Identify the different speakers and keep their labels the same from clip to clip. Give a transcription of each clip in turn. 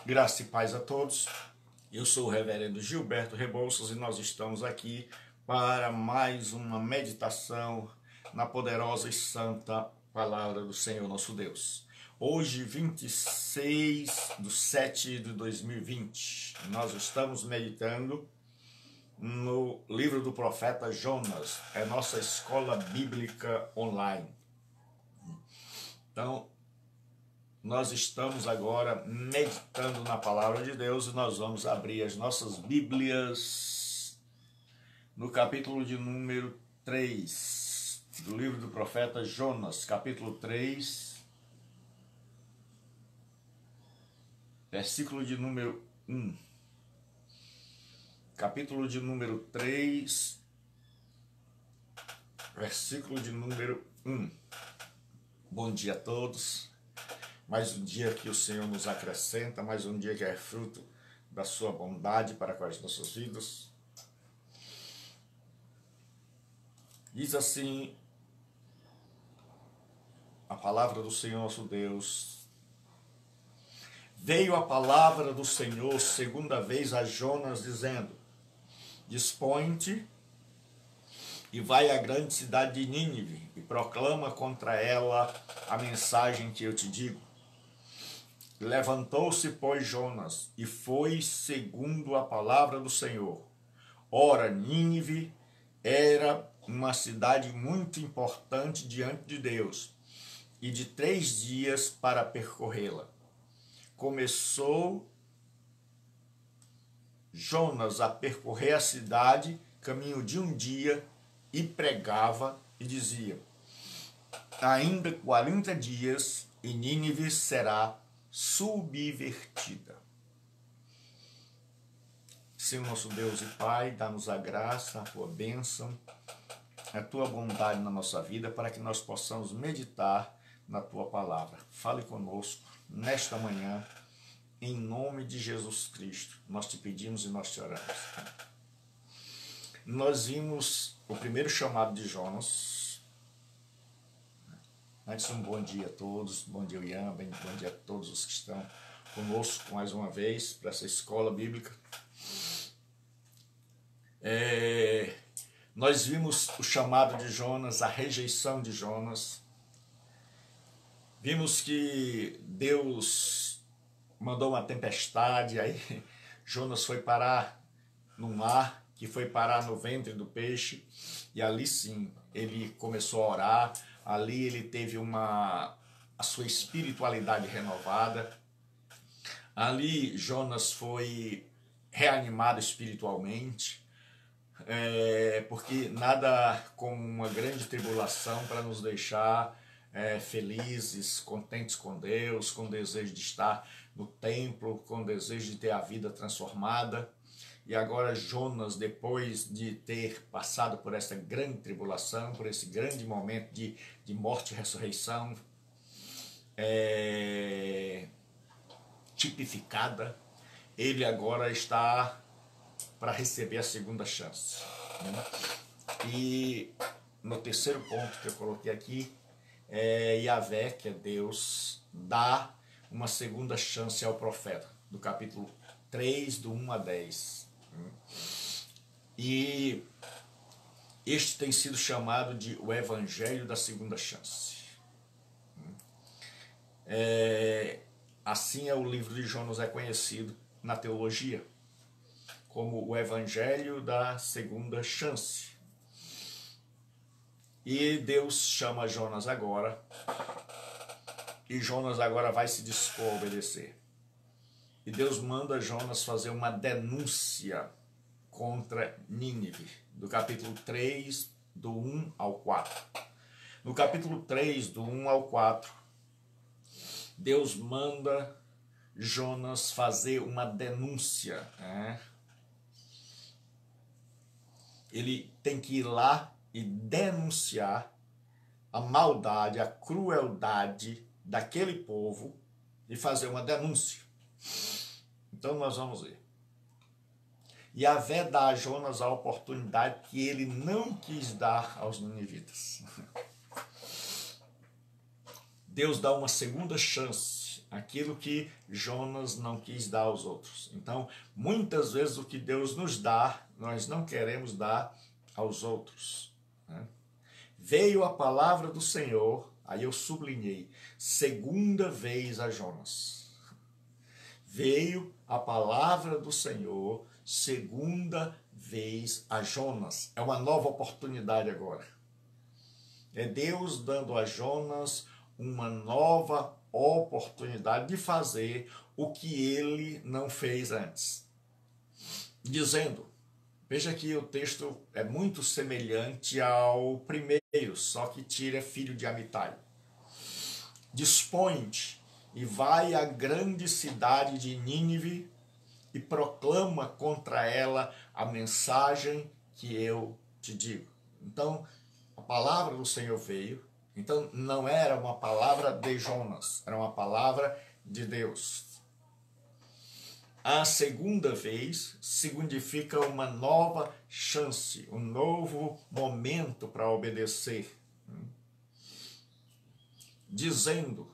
Speaker 1: Graça e paz a todos. Eu sou o reverendo Gilberto Rebouças e nós estamos aqui para mais uma meditação na poderosa e santa palavra do Senhor nosso Deus. Hoje, 26/7/2020, nós estamos meditando no livro do profeta Jonas, é nossa escola bíblica online. Então, nós estamos agora meditando na palavra de Deus e nós vamos abrir as nossas Bíblias no capítulo de número 3 do livro do profeta Jonas, capítulo 3, versículo de número 1. Capítulo de número 3, versículo de número 1. Bom dia a todos. Mais um dia que o Senhor nos acrescenta, mais um dia que é fruto da sua bondade para com as nossas vidas. Diz assim a palavra do Senhor nosso Deus: veio a palavra do Senhor segunda vez a Jonas, dizendo: dispõe-te e vai à grande cidade de Nínive e proclama contra ela a mensagem que eu te digo. Levantou-se, pois, Jonas e foi segundo a palavra do Senhor. Ora, Nínive era uma cidade muito importante diante de Deus, e de 3 dias para percorrê-la. Começou Jonas a percorrer a cidade, caminho de um dia, e pregava e dizia: ainda 40 dias e Nínive será subvertida. Senhor nosso Deus e Pai, dá-nos a graça, a tua bênção, a tua bondade na nossa vida, para que nós possamos meditar na tua palavra. Fale conosco nesta manhã, em nome de Jesus Cristo. Nós te pedimos e nós te oramos. Nós vimos o primeiro chamado de Jonas. Antes, um bom dia a todos, bom dia Ian, bom dia a todos os que estão conosco mais uma vez para essa escola bíblica. Nós vimos o chamado de Jonas, a rejeição de Jonas. Vimos que Deus mandou uma tempestade, aí Jonas foi parar no mar, que foi parar no ventre do peixe, e ali sim, ele começou a orar, ali ele teve a sua espiritualidade renovada, ali Jonas foi reanimado espiritualmente, porque nada como uma grande tribulação para nos deixar felizes, contentes com Deus, com desejo de estar no templo, com desejo de ter a vida transformada. E agora Jonas, depois de ter passado por essa grande tribulação, por esse grande momento de morte e ressurreição tipificada, ele agora está para receber a segunda chance. E no terceiro ponto que eu coloquei aqui, Yahvé, que é Deus, dá uma segunda chance ao profeta, do capítulo 3, do 1 a 10. E este tem sido chamado de o Evangelho da Segunda Chance. Assim o livro de Jonas é conhecido na teologia, como o Evangelho da Segunda Chance. E Deus chama Jonas agora, e Jonas agora vai se dispor a obedecer. E Deus manda Jonas fazer uma denúncia contra Nínive, do capítulo 3, do 1 ao 4. No capítulo 3, do 1 ao 4, Deus manda Jonas fazer uma denúncia. Ele tem que ir lá e denunciar a maldade, a crueldade daquele povo e fazer uma denúncia. Então nós vamos ver. Yahvé dá a Jonas a oportunidade que ele não quis dar aos ninivitas. Deus dá uma segunda chance, aquilo que Jonas não quis dar aos outros. Então, muitas vezes o que Deus nos dá, nós não queremos dar aos outros. Veio a palavra do Senhor, aí eu sublinhei, segunda vez a Jonas. Veio a palavra do Senhor, segunda vez a Jonas. É uma nova oportunidade agora. É Deus dando a Jonas uma nova oportunidade de fazer o que ele não fez antes. Dizendo, veja que o texto é muito semelhante ao primeiro, só que Tira é filho de Amitai. Dispõe-te e vai à grande cidade de Nínive e proclama contra ela a mensagem que eu te digo. Então, a palavra do Senhor veio. Então, não era uma palavra de Jonas, era uma palavra de Deus. A segunda vez significa uma nova chance, um novo momento para obedecer. Dizendo,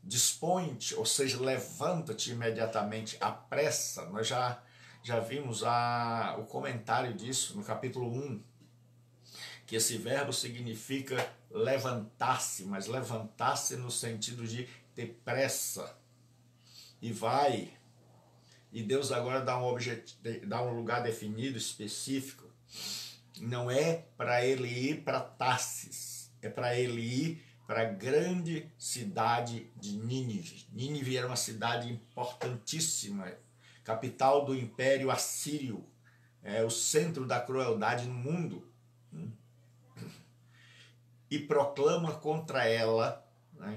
Speaker 1: dispõe-te, ou seja, levanta-te imediatamente, apressa. Nós já vimos o comentário disso no capítulo 1, que esse verbo significa levantar-se, mas levantar-se no sentido de ter pressa. E vai. E Deus agora dá um lugar definido, específico. Não é para ele ir para Tarsis, é para ele ir para a grande cidade de Nínive. Nínive era uma cidade importantíssima, capital do Império Assírio, é o centro da crueldade no mundo. E proclama contra ela.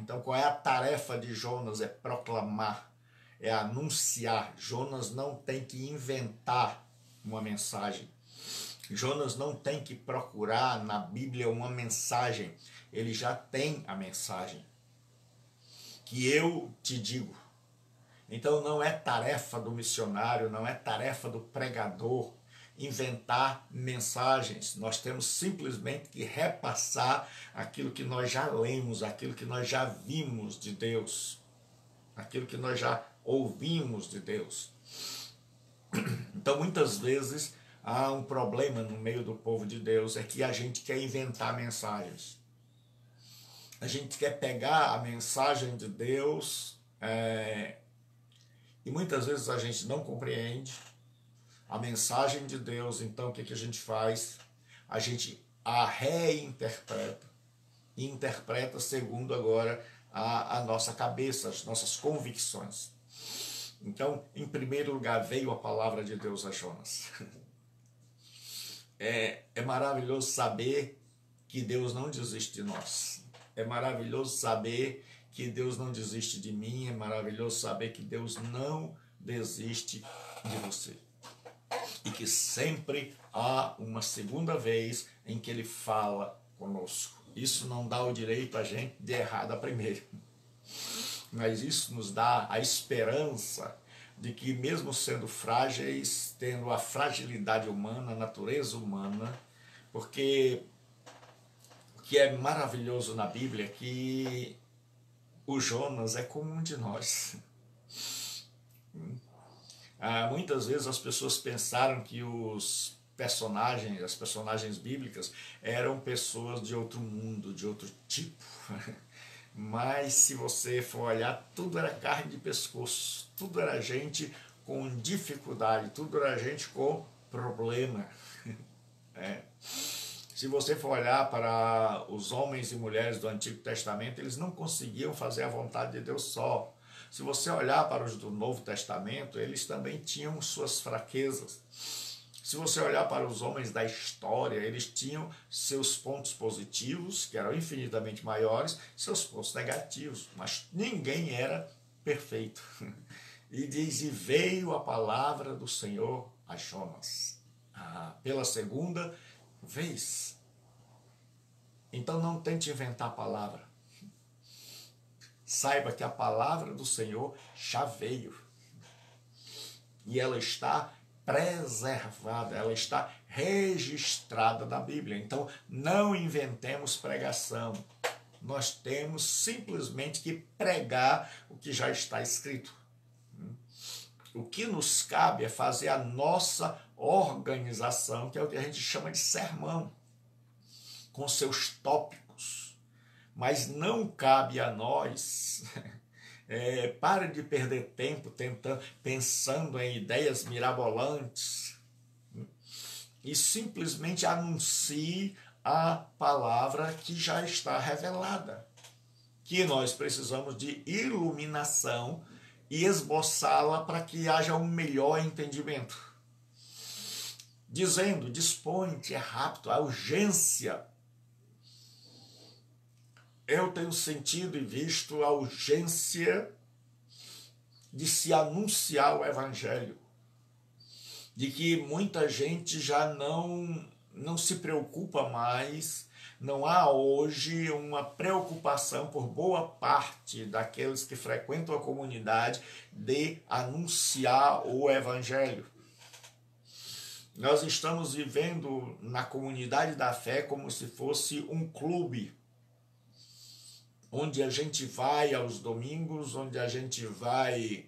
Speaker 1: Então, qual é a tarefa de Jonas? É proclamar, é anunciar. Jonas não tem que inventar uma mensagem. Jonas não tem que procurar na Bíblia uma mensagem. Ele já tem a mensagem que eu te digo. Então não é tarefa do missionário, não é tarefa do pregador inventar mensagens. Nós temos simplesmente que repassar aquilo que nós já lemos, aquilo que nós já vimos de Deus, aquilo que nós já ouvimos de Deus. Então muitas vezes há um problema no meio do povo de Deus, é que a gente quer inventar mensagens. A gente quer pegar a mensagem de Deus e muitas vezes a gente não compreende a mensagem de Deus. Então o que a gente faz? A gente a reinterpreta, e interpreta segundo agora a nossa cabeça, as nossas convicções. Então, em primeiro lugar, veio a palavra de Deus a Jonas. É maravilhoso saber que Deus não desiste de nós. É maravilhoso saber que Deus não desiste de mim. É maravilhoso saber que Deus não desiste de você. E que sempre há uma segunda vez em que Ele fala conosco. Isso não dá o direito a gente de errar da primeira. Mas isso nos dá a esperança de que, mesmo sendo frágeis, tendo a fragilidade humana, a natureza humana, porque o que é maravilhoso na Bíblia é que o Jonas é como um de nós. Muitas vezes as pessoas pensaram que as personagens bíblicas eram pessoas de outro mundo, de outro tipo. Mas se você for olhar, tudo era carne de pescoço, tudo era gente com dificuldade, tudo era gente com problema. Se você for olhar para os homens e mulheres do Antigo Testamento, eles não conseguiam fazer a vontade de Deus só. se você olhar para os do Novo Testamento, eles também tinham suas fraquezas. Se você olhar para os homens da história, eles tinham seus pontos positivos, que eram infinitamente maiores, seus pontos negativos, mas ninguém era perfeito. E diz, e veio a palavra do Senhor a Jonas, pela segunda vez. Então não tente inventar a palavra. Saiba que a palavra do Senhor já veio. E ela está preservada, ela está registrada na Bíblia. Então não inventemos pregação. Nós temos simplesmente que pregar o que já está escrito. O que nos cabe é fazer a nossa organização, que é o que a gente chama de sermão, com seus tópicos. Mas não cabe a nós, pare de perder tempo pensando em ideias mirabolantes e simplesmente anuncie a palavra que já está revelada. Que nós precisamos de iluminação e esboçá-la para que haja um melhor entendimento. Dizendo, dispõe-te, é rápido, a urgência. Eu tenho sentido e visto a urgência de se anunciar o Evangelho. De que muita gente já não se preocupa mais. Não há hoje uma preocupação por boa parte daqueles que frequentam a comunidade de anunciar o Evangelho. Nós estamos vivendo na comunidade da fé como se fosse um clube, onde a gente vai aos domingos, onde a gente vai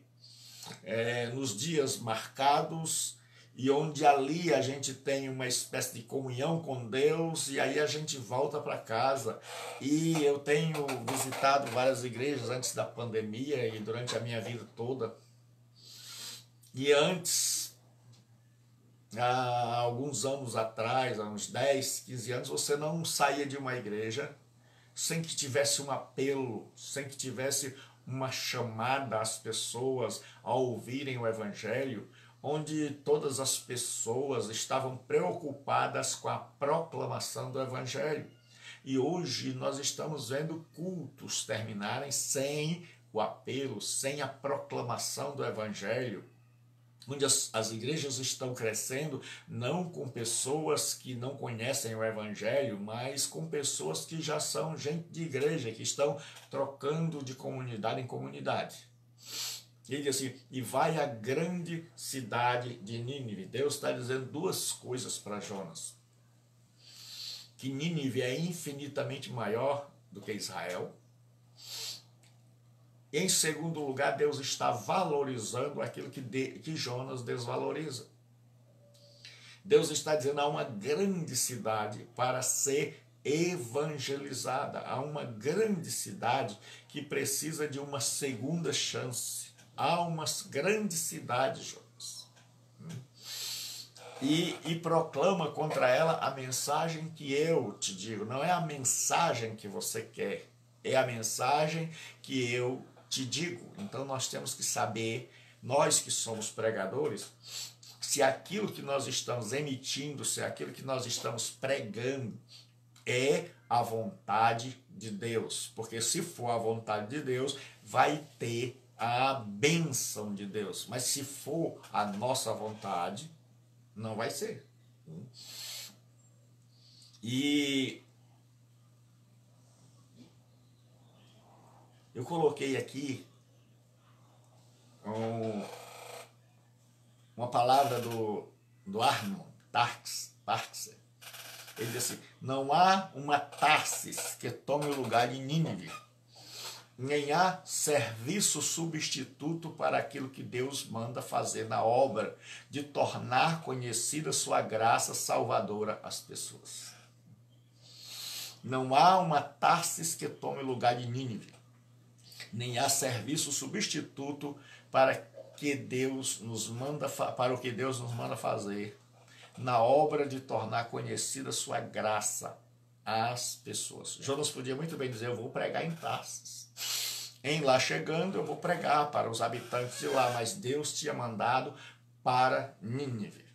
Speaker 1: nos dias marcados, e onde ali a gente tem uma espécie de comunhão com Deus, e aí a gente volta para casa. E eu tenho visitado várias igrejas antes da pandemia e durante a minha vida toda. E antes, há alguns anos atrás, há uns 10, 15 anos, você não saía de uma igreja sem que tivesse um apelo, sem que tivesse uma chamada às pessoas a ouvirem o Evangelho, onde todas as pessoas estavam preocupadas com a proclamação do Evangelho. E hoje nós estamos vendo cultos terminarem sem o apelo, sem a proclamação do Evangelho, onde as igrejas estão crescendo não com pessoas que não conhecem o Evangelho, mas com pessoas que já são gente de igreja, que estão trocando de comunidade em comunidade. Ele diz assim, e vai à grande cidade de Nínive. Deus está dizendo duas coisas para Jonas. Que Nínive é infinitamente maior do que Israel. E, em segundo lugar, Deus está valorizando aquilo que Jonas desvaloriza. Deus está dizendo, há uma grande cidade para ser evangelizada. Há uma grande cidade que precisa de uma segunda chance. Há uma grande cidade, Jonas. E proclama contra ela a mensagem que eu te digo. Não é a mensagem que você quer, é a mensagem que eu te digo. Então nós temos que saber, nós que somos pregadores, se aquilo que nós estamos emitindo, se aquilo que nós estamos pregando é a vontade de Deus. Porque se for a vontade de Deus, vai ter a bênção de Deus. Mas se for a nossa vontade, não vai ser. E eu coloquei aqui uma palavra do Arnon Tarxer. Ele diz assim, não há uma Tarsis que tome o lugar de Nínive, nem há serviço substituto para aquilo que Deus manda fazer na obra de tornar conhecida sua graça salvadora às pessoas. Não há uma Tarsis que tome o lugar de Nínive, nem há serviço substituto para o que Deus nos manda fazer na obra de tornar conhecida sua graça às pessoas. Jonas podia muito bem dizer, eu vou pregar em Tarsis. Em lá chegando, eu vou pregar para os habitantes de lá, mas Deus tinha mandado para Nínive.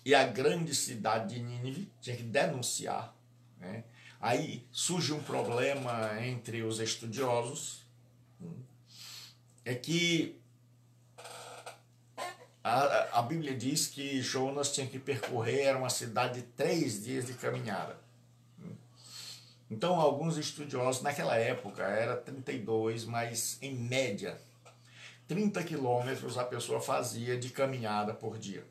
Speaker 1: E a grande cidade de Nínive tinha que denunciar, né? Aí surge um problema entre os estudiosos, é que a Bíblia diz que Jonas tinha que percorrer uma cidade de 3 dias de caminhada. Então, alguns estudiosos, naquela época era 32, mas em média, 30 quilômetros a pessoa fazia de caminhada por dia.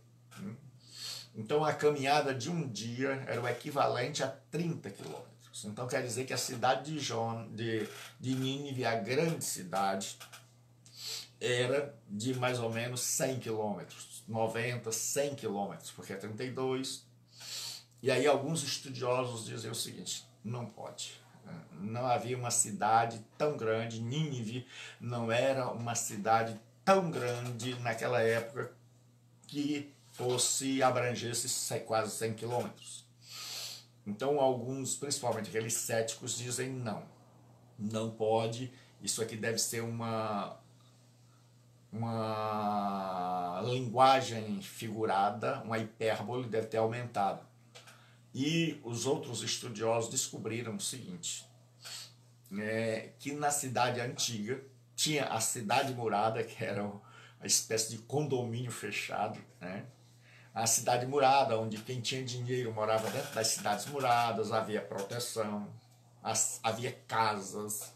Speaker 1: Então, a caminhada de um dia era o equivalente a 30 quilômetros. Então, quer dizer que a cidade de Nínive, a grande cidade, era de mais ou menos 100 quilômetros, 90, 100 quilômetros, porque é 32. E aí alguns estudiosos dizem o seguinte: não pode. Não havia uma cidade tão grande, Nínive não era uma cidade tão grande naquela época que fosse abrangesse quase 100 quilômetros. Então alguns, principalmente aqueles céticos, dizem não pode, isso aqui deve ser uma linguagem figurada, uma hipérbole, deve ter aumentado. E os outros estudiosos descobriram o seguinte, que na cidade antiga tinha a cidade murada, que era uma espécie de condomínio fechado, né? A cidade murada, onde quem tinha dinheiro morava dentro das cidades muradas, havia proteção, havia casas.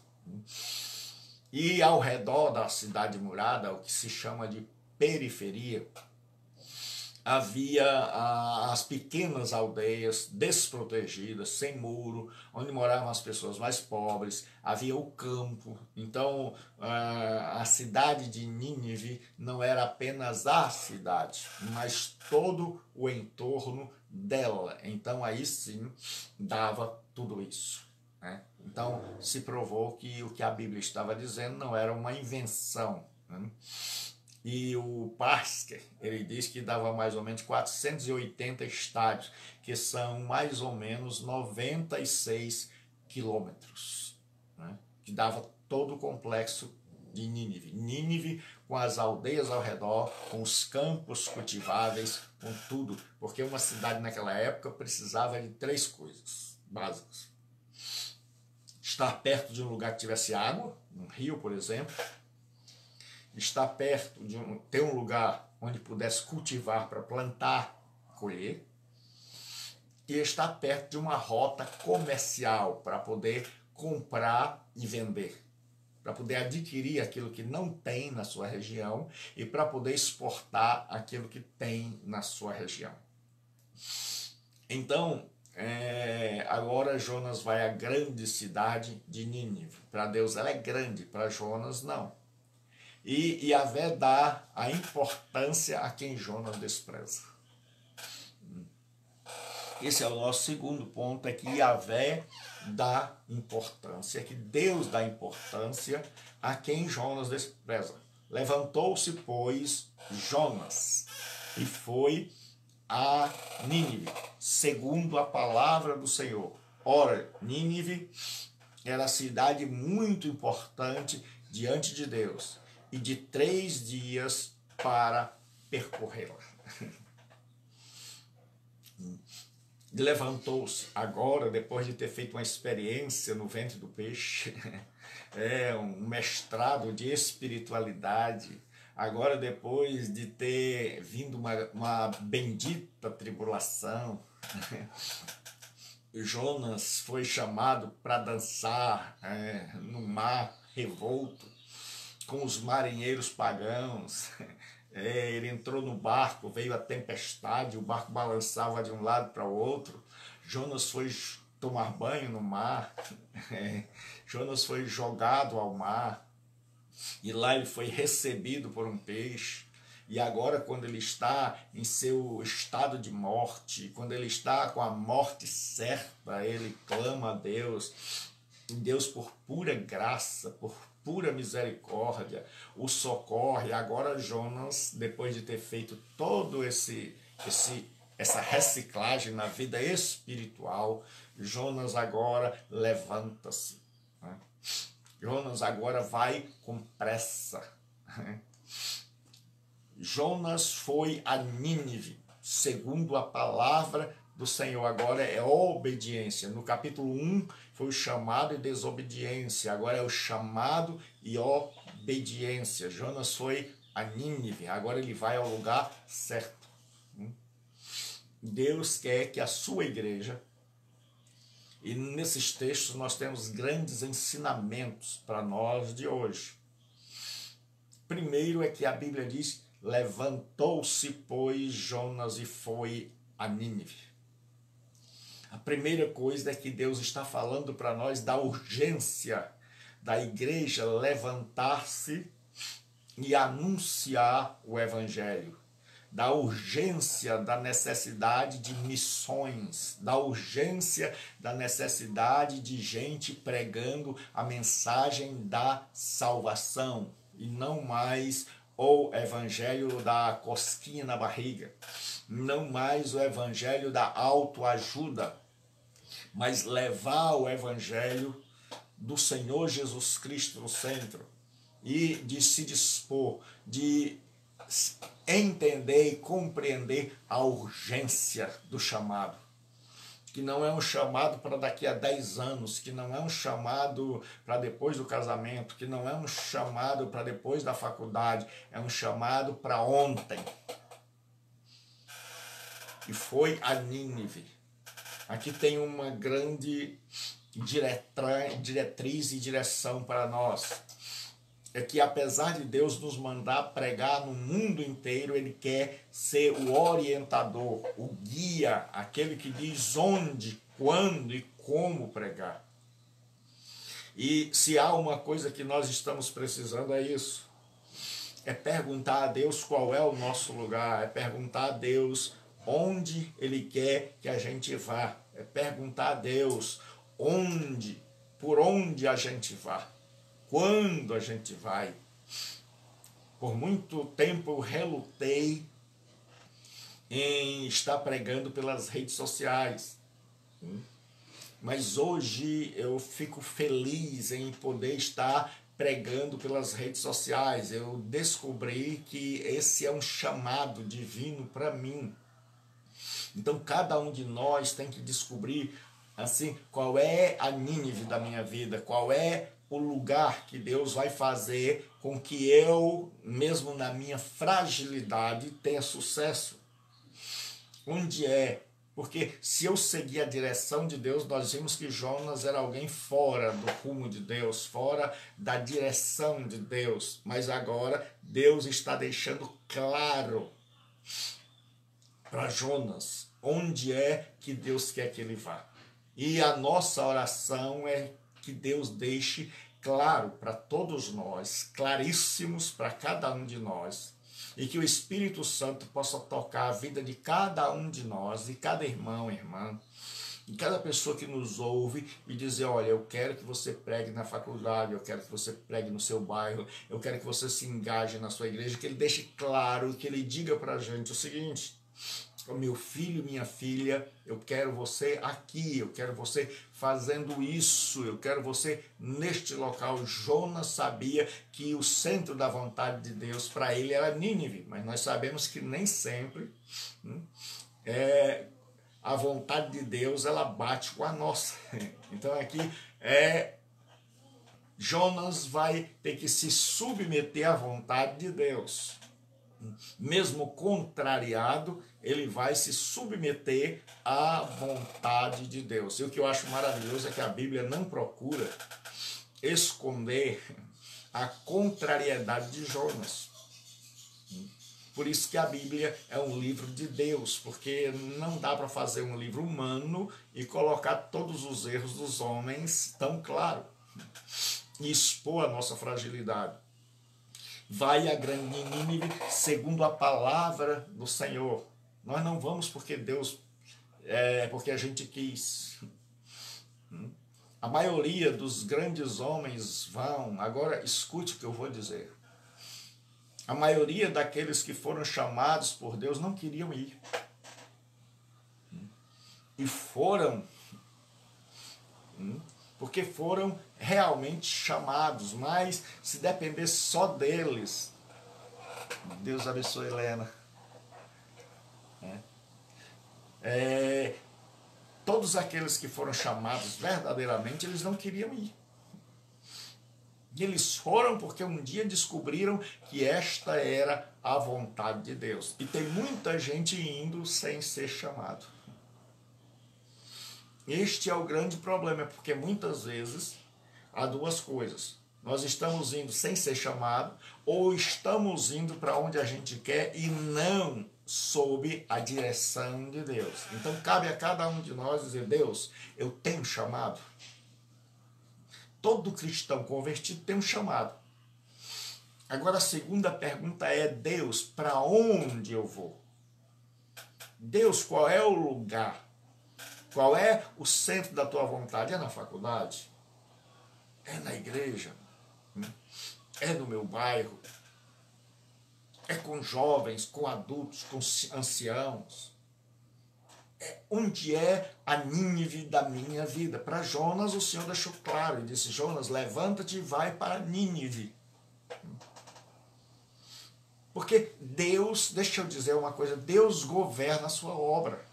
Speaker 1: E ao redor da cidade murada, o que se chama de periferia, havia as pequenas aldeias desprotegidas, sem muro, onde moravam as pessoas mais pobres, havia o campo. Então, a cidade de Nínive não era apenas a cidade, mas todo o entorno dela. Então, aí sim, dava tudo isso, né? Então, se provou que o que a Bíblia estava dizendo não era uma invenção, né? E o Parsker, ele diz que dava mais ou menos 480 estádios, que são mais ou menos 96 quilômetros, né? Que dava todo o complexo de Nínive. Nínive com as aldeias ao redor, com os campos cultiváveis, com tudo, porque uma cidade naquela época precisava de 3 coisas básicas: estar perto de um lugar que tivesse água, um rio, por exemplo; estar perto de ter um lugar onde pudesse cultivar para plantar, colher; e estar perto de uma rota comercial para poder comprar e vender, para poder adquirir aquilo que não tem na sua região e para poder exportar aquilo que tem na sua região. Então, agora Jonas vai à grande cidade de Nínive. Para Deus ela é grande, para Jonas não. E Yahvé dá a importância a quem Jonas despreza. Esse é o nosso segundo ponto, é que Yahvé dá importância, que Deus dá importância a quem Jonas despreza. Levantou-se, pois, Jonas e foi a Nínive, segundo a palavra do Senhor. Ora, Nínive era cidade muito importante diante de Deus, e de 3 dias para percorrê-la. Levantou-se agora, depois de ter feito uma experiência no ventre do peixe, um mestrado de espiritualidade, agora depois de ter vindo uma bendita tribulação, Jonas foi chamado para dançar no mar revolto, com os marinheiros pagãos. Ele entrou no barco, veio a tempestade, o barco balançava de um lado para o outro. Jonas foi tomar banho no mar. Jonas foi jogado ao mar e lá ele foi recebido por um peixe. E agora, quando ele está em seu estado de morte, quando ele está com a morte certa, ele clama a Deus. E Deus, por pura graça, por pura misericórdia, o socorre. Agora Jonas, depois de ter feito todo essa reciclagem na vida espiritual, Jonas agora levanta-se, né? Jonas agora vai com pressa. Jonas foi a Nínive, segundo a palavra do Senhor. Agora é obediência. No capítulo 1 foi o chamado e desobediência. Agora é o chamado e obediência. Jonas foi a Nínive. Agora ele vai ao lugar certo. Deus quer que a sua igreja, e nesses textos nós temos grandes ensinamentos para nós de hoje. Primeiro é que a Bíblia diz: levantou-se, pois, Jonas e foi a Nínive. A primeira coisa é que Deus está falando para nós da urgência da igreja levantar-se e anunciar o Evangelho, da urgência da necessidade de missões, da urgência da necessidade de gente pregando a mensagem da salvação e não mais o evangelho da cosquinha na barriga, não mais o evangelho da autoajuda, mas levar o evangelho do Senhor Jesus Cristo no centro e de se dispor, de entender e compreender a urgência do chamado, que não é um chamado para daqui a 10 anos, que não é um chamado para depois do casamento, que não é um chamado para depois da faculdade, é um chamado para ontem. E foi a Nínive. Aqui tem uma grande diretriz e direção para nós. É que apesar de Deus nos mandar pregar no mundo inteiro, Ele quer ser o orientador, o guia, aquele que diz onde, quando e como pregar. E se há uma coisa que nós estamos precisando é isso. É perguntar a Deus qual é o nosso lugar, é perguntar a Deus onde Ele quer que a gente vá, é perguntar a Deus onde, por onde a gente vá. Quando a gente vai. Por muito tempo eu relutei em estar pregando pelas redes sociais. Mas hoje eu fico feliz em poder estar pregando pelas redes sociais. Eu descobri que esse é um chamado divino para mim. Então cada um de nós tem que descobrir assim, qual é a Nínive da minha vida, qual é o lugar que Deus vai fazer com que eu, mesmo na minha fragilidade, tenha sucesso. Onde é? Porque se eu seguir a direção de Deus, nós vimos que Jonas era alguém fora do rumo de Deus, fora da direção de Deus. Mas agora Deus está deixando claro para Jonas onde é que Deus quer que ele vá. E a nossa oração é que Deus deixe claro para todos nós, claríssimos para cada um de nós, e que o Espírito Santo possa tocar a vida de cada um de nós, de cada irmão e irmã, de cada pessoa que nos ouve e dizer: olha, eu quero que você pregue na faculdade, eu quero que você pregue no seu bairro, eu quero que você se engaje na sua igreja, que ele deixe claro, que ele diga para a gente o seguinte: meu filho, minha filha, eu quero você aqui, eu quero você fazendo isso, eu quero você neste local. Jonas sabia que o centro da vontade de Deus para ele era Nínive, mas nós sabemos que nem sempre a vontade de Deus ela bate com a nossa. Então aqui Jonas vai ter que se submeter à vontade de Deus. Mesmo contrariado, ele vai se submeter à vontade de Deus. E o que eu acho maravilhoso é que a Bíblia não procura esconder a contrariedade de Jonas. Por isso que a Bíblia é um livro de Deus, porque não dá para fazer um livro humano e colocar todos os erros dos homens tão claro e expor a nossa fragilidade. Vai a grande Nínive segundo a palavra do Senhor. Nós não vamos porque Deus, porque a gente quis. A maioria dos grandes homens vão. Agora escute o que eu vou dizer. A maioria daqueles que foram chamados por Deus não queriam ir. E foram porque foram realmente chamados, mas se depender só deles, Deus abençoe Helena, todos aqueles que foram chamados verdadeiramente, eles não queriam ir. E eles foram porque um dia descobriram que esta era a vontade de Deus. E tem muita gente indo sem ser chamado. Este é o grande problema, porque muitas vezes há duas coisas. Nós estamos indo sem ser chamado, ou estamos indo para onde a gente quer e não sob a direção de Deus. Então cabe a cada um de nós dizer: Deus, eu tenho chamado. Todo cristão convertido tem um chamado. Agora a segunda pergunta é: Deus, para onde eu vou? Deus, qual é o lugar? Qual é o centro da tua vontade? É na faculdade? É na igreja? É no meu bairro? É com jovens, com adultos, com anciãos? Onde é a Nínive da minha vida? Para Jonas o Senhor deixou claro e disse: Jonas, levanta-te e vai para Nínive. Porque Deus, deixa eu dizer uma coisa, Deus governa a sua obra.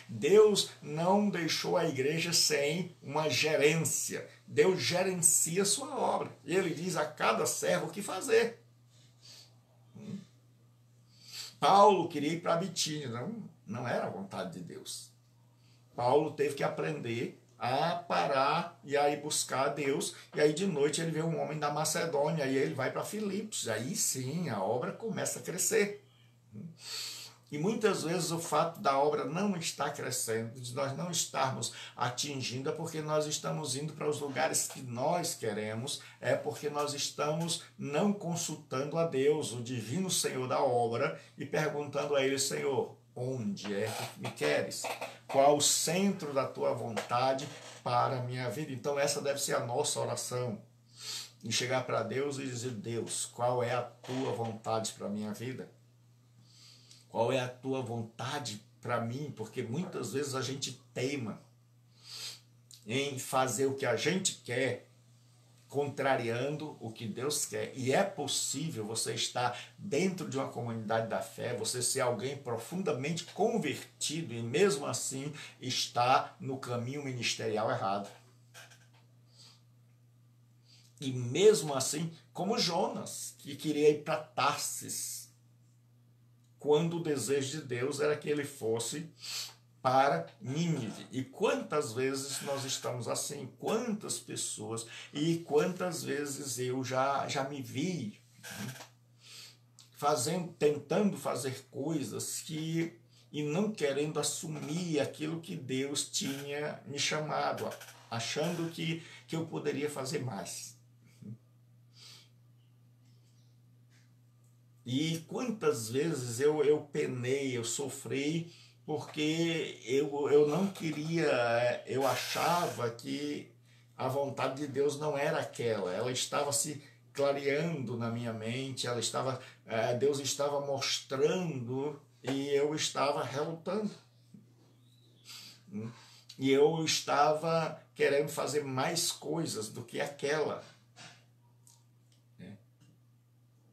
Speaker 1: Deus não deixou a igreja sem uma gerência. Deus gerencia a sua obra. E ele diz a cada servo o que fazer. Paulo queria ir para Bitínia, não era a vontade de Deus. Paulo teve que aprender a parar e a ir buscar a Deus, e aí de noite ele vê um homem da Macedônia, e ele vai para Filipos, aí sim a obra começa a crescer. E muitas vezes o fato da obra não estar crescendo, de nós não estarmos atingindo, é porque nós estamos indo para os lugares que nós queremos, é porque nós estamos não consultando a Deus, o divino Senhor da obra, e perguntando a Ele: Senhor, onde é que me queres? Qual o centro da tua vontade para a minha vida? Então essa deve ser a nossa oração, e chegar para Deus e dizer: Deus, qual é a tua vontade para a minha vida? Qual é a tua vontade para mim? Porque muitas vezes a gente teima em fazer o que a gente quer, contrariando o que Deus quer. E é possível você estar dentro de uma comunidade da fé, você ser alguém profundamente convertido e mesmo assim estar no caminho ministerial errado. E mesmo assim, como Jonas, que queria ir para Tarsis, quando o desejo de Deus era que ele fosse para Nínive. E quantas vezes nós estamos assim? Quantas pessoas? E quantas vezes eu já me vi tentando fazer coisas e não querendo assumir aquilo que Deus tinha me chamado, achando que eu poderia fazer mais. E quantas vezes eu penei, eu sofri, porque eu não queria, eu achava que a vontade de Deus não era aquela, ela estava se clareando na minha mente, Deus estava mostrando e eu estava relutando. E eu estava querendo fazer mais coisas do que aquela.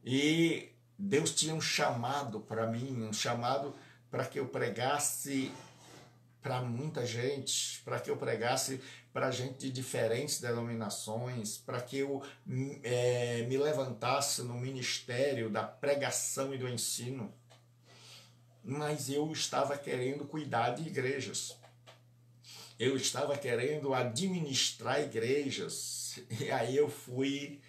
Speaker 1: E Deus tinha um chamado para mim, um chamado para que eu pregasse para muita gente, para que eu pregasse para gente de diferentes denominações, para que eu me levantasse no ministério da pregação e do ensino. Mas eu estava querendo cuidar de igrejas. Eu estava querendo administrar igrejas. E aí eu fui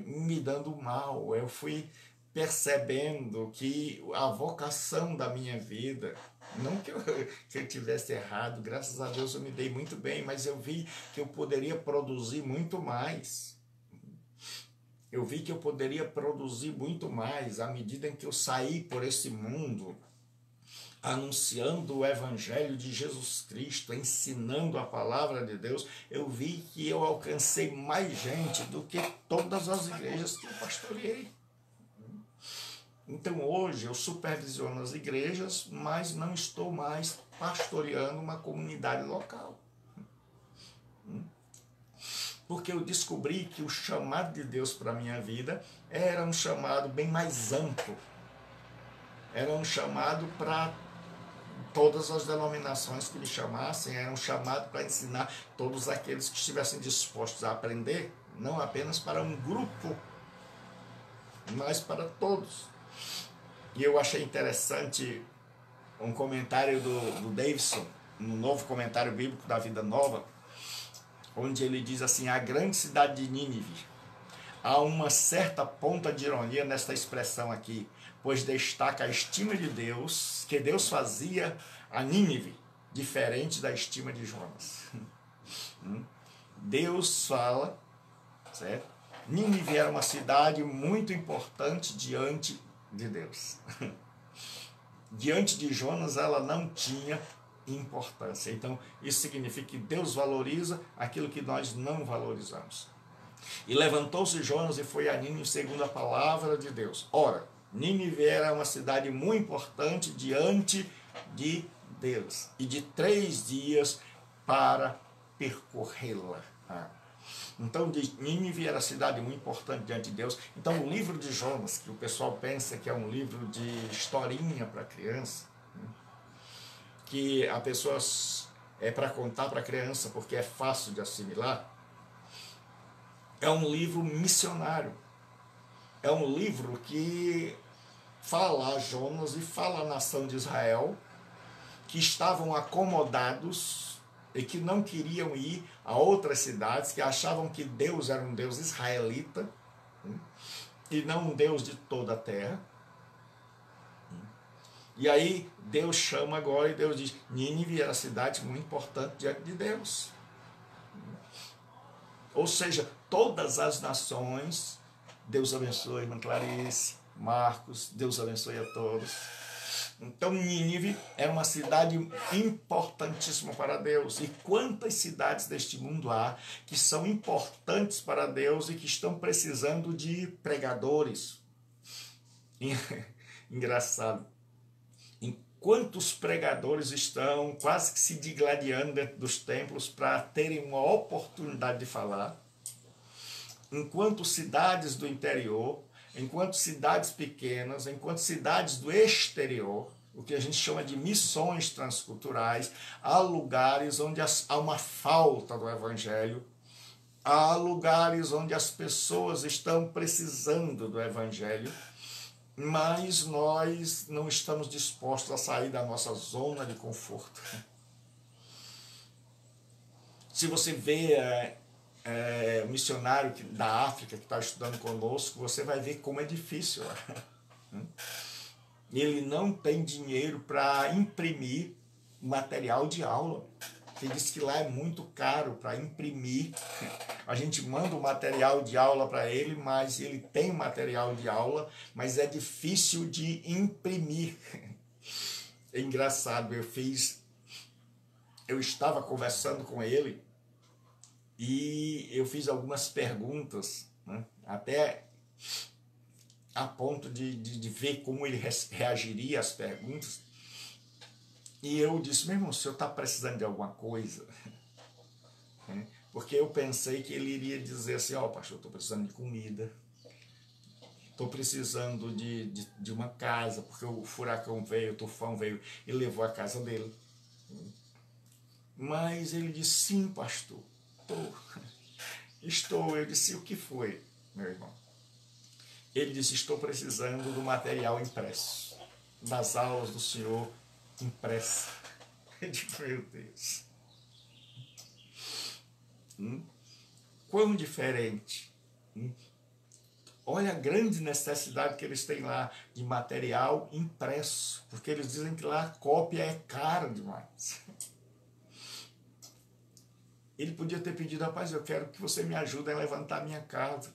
Speaker 1: me dando mal, eu fui percebendo que a vocação da minha vida, não que eu tivesse errado, graças a Deus eu me dei muito bem, mas eu vi que eu poderia produzir muito mais. Eu vi que eu poderia produzir muito mais à medida em que eu saí por esse mundo, anunciando o Evangelho de Jesus Cristo, ensinando a palavra de Deus. Eu vi que eu alcancei mais gente do que todas as igrejas que eu pastoreei. Então hoje eu supervisiono as igrejas, mas não estou mais pastoreando uma comunidade local. porque eu descobri que o chamado de Deus para a minha vida era um chamado bem mais amplo. Era um chamado para todas as denominações que me chamassem, era um chamado para ensinar todos aqueles que estivessem dispostos a aprender, não apenas para um grupo, mas para todos. E eu achei interessante um comentário do Davidson, no novo comentário bíblico da Vida Nova, onde ele diz assim: a grande cidade de Nínive. Há uma certa ponta de ironia nesta expressão aqui, pois destaca a estima de Deus, que Deus fazia a Nínive, diferente da estima de Jonas. Deus fala, certo? Nínive era uma cidade muito importante diante de Deus. Diante de Jonas, ela não tinha importância. Então, isso significa que Deus valoriza aquilo que nós não valorizamos. E levantou-se Jonas e foi a Nínive segundo a palavra de Deus. Ora, Nínive era uma cidade muito importante diante de Deus. E de 3 dias para percorrê-la. Então, Nínive era uma cidade muito importante diante de Deus. Então, o livro de Jonas, que o pessoal pensa que é um livro de historinha para criança, que a pessoa é para contar para criança porque é fácil de assimilar, é um livro missionário. É um livro que fala a Jonas e fala a nação de Israel, que estavam acomodados e que não queriam ir a outras cidades, que achavam que Deus era um Deus israelita e não um Deus de toda a terra. E aí Deus chama agora e Deus diz: Nínive era uma cidade muito importante diante de Deus. Ou seja, todas as nações, Deus abençoe, irmã Clarice, Marcos, Deus abençoe a todos. Então Nínive era uma cidade importantíssima para Deus. E quantas cidades deste mundo há que são importantes para Deus e que estão precisando de pregadores? Engraçado. Quantos pregadores estão quase que se digladiando dentro dos templos para terem uma oportunidade de falar, enquanto cidades do interior, enquanto cidades pequenas, enquanto cidades do exterior, o que a gente chama de missões transculturais, há lugares onde há uma falta do evangelho, há lugares onde as pessoas estão precisando do evangelho, mas nós não estamos dispostos a sair da nossa zona de conforto. Se você vê o missionário da África que está estudando conosco, você vai ver como é difícil. Ele não tem dinheiro para imprimir material de aula. Ele diz que lá é muito caro para imprimir. A gente manda o material de aula para ele, mas ele tem material de aula, mas é difícil de imprimir. É engraçado, eu estava conversando com ele e eu fiz algumas perguntas, né, até a ponto de ver como ele reagiria às perguntas. E eu disse: meu irmão, o senhor está precisando de alguma coisa? Porque eu pensei que ele iria dizer assim: ó, pastor, estou precisando de comida, estou precisando de uma casa, porque o furacão veio, o tufão veio e levou a casa dele. Mas ele disse: sim, pastor, estou. Eu disse: o que foi, meu irmão? Ele disse: estou precisando do material impresso, das aulas do senhor impressa. Eu digo: meu Deus, quão diferente. Olha a grande necessidade que eles têm lá de material impresso, porque eles dizem que lá a cópia é cara demais. Ele podia ter pedido: rapaz, eu quero que você me ajude a levantar minha casa.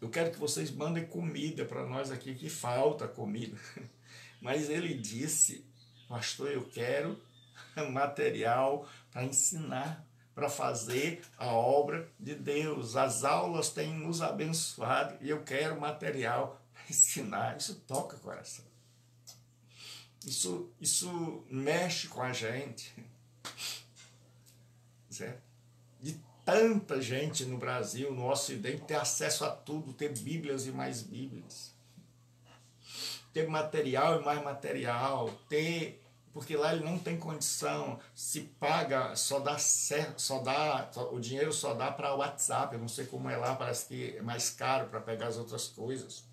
Speaker 1: Eu quero que vocês mandem comida para nós aqui, que falta comida. Mas ele disse: pastor, eu quero material para ensinar, para fazer a obra de Deus. As aulas têm nos abençoado e eu quero material para ensinar. Isso toca o coração. Isso mexe com a gente. Certo? De tanta gente no Brasil, no Ocidente, ter acesso a tudo, ter Bíblias e mais Bíblias, ter material e mais material, ter, porque lá ele não tem condição, se paga, o dinheiro só dá para o WhatsApp, eu não sei como é lá, parece que é mais caro para pegar as outras coisas.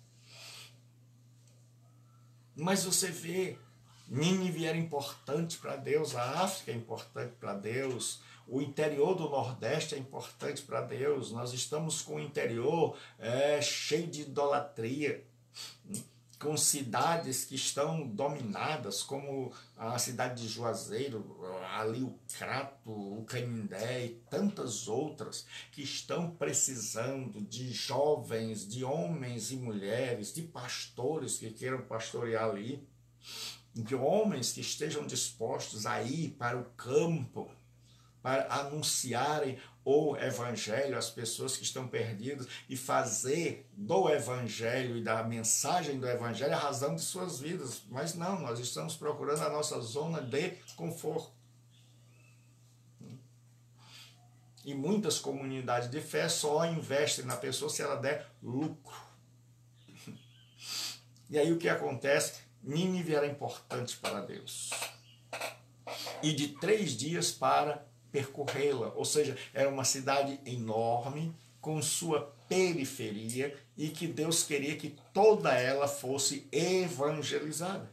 Speaker 1: Mas você vê, Nínive era importante para Deus, a África é importante para Deus, o interior do Nordeste é importante para Deus, nós estamos com o interior cheio de idolatria, com cidades que estão dominadas, como a cidade de Juazeiro, ali o Crato, o Canindé e tantas outras, que estão precisando de jovens, de homens e mulheres, de pastores que queiram pastorear ali, de homens que estejam dispostos a ir para o campo, para anunciarem o evangelho às pessoas que estão perdidas e fazer do evangelho e da mensagem do evangelho a razão de suas vidas. Mas não, nós estamos procurando a nossa zona de conforto. E muitas comunidades de fé só investem na pessoa se ela der lucro. E aí o que acontece? Nínive era importante para Deus. E de 3 dias para percorrê-la, ou seja, era uma cidade enorme, com sua periferia, e que Deus queria que toda ela fosse evangelizada.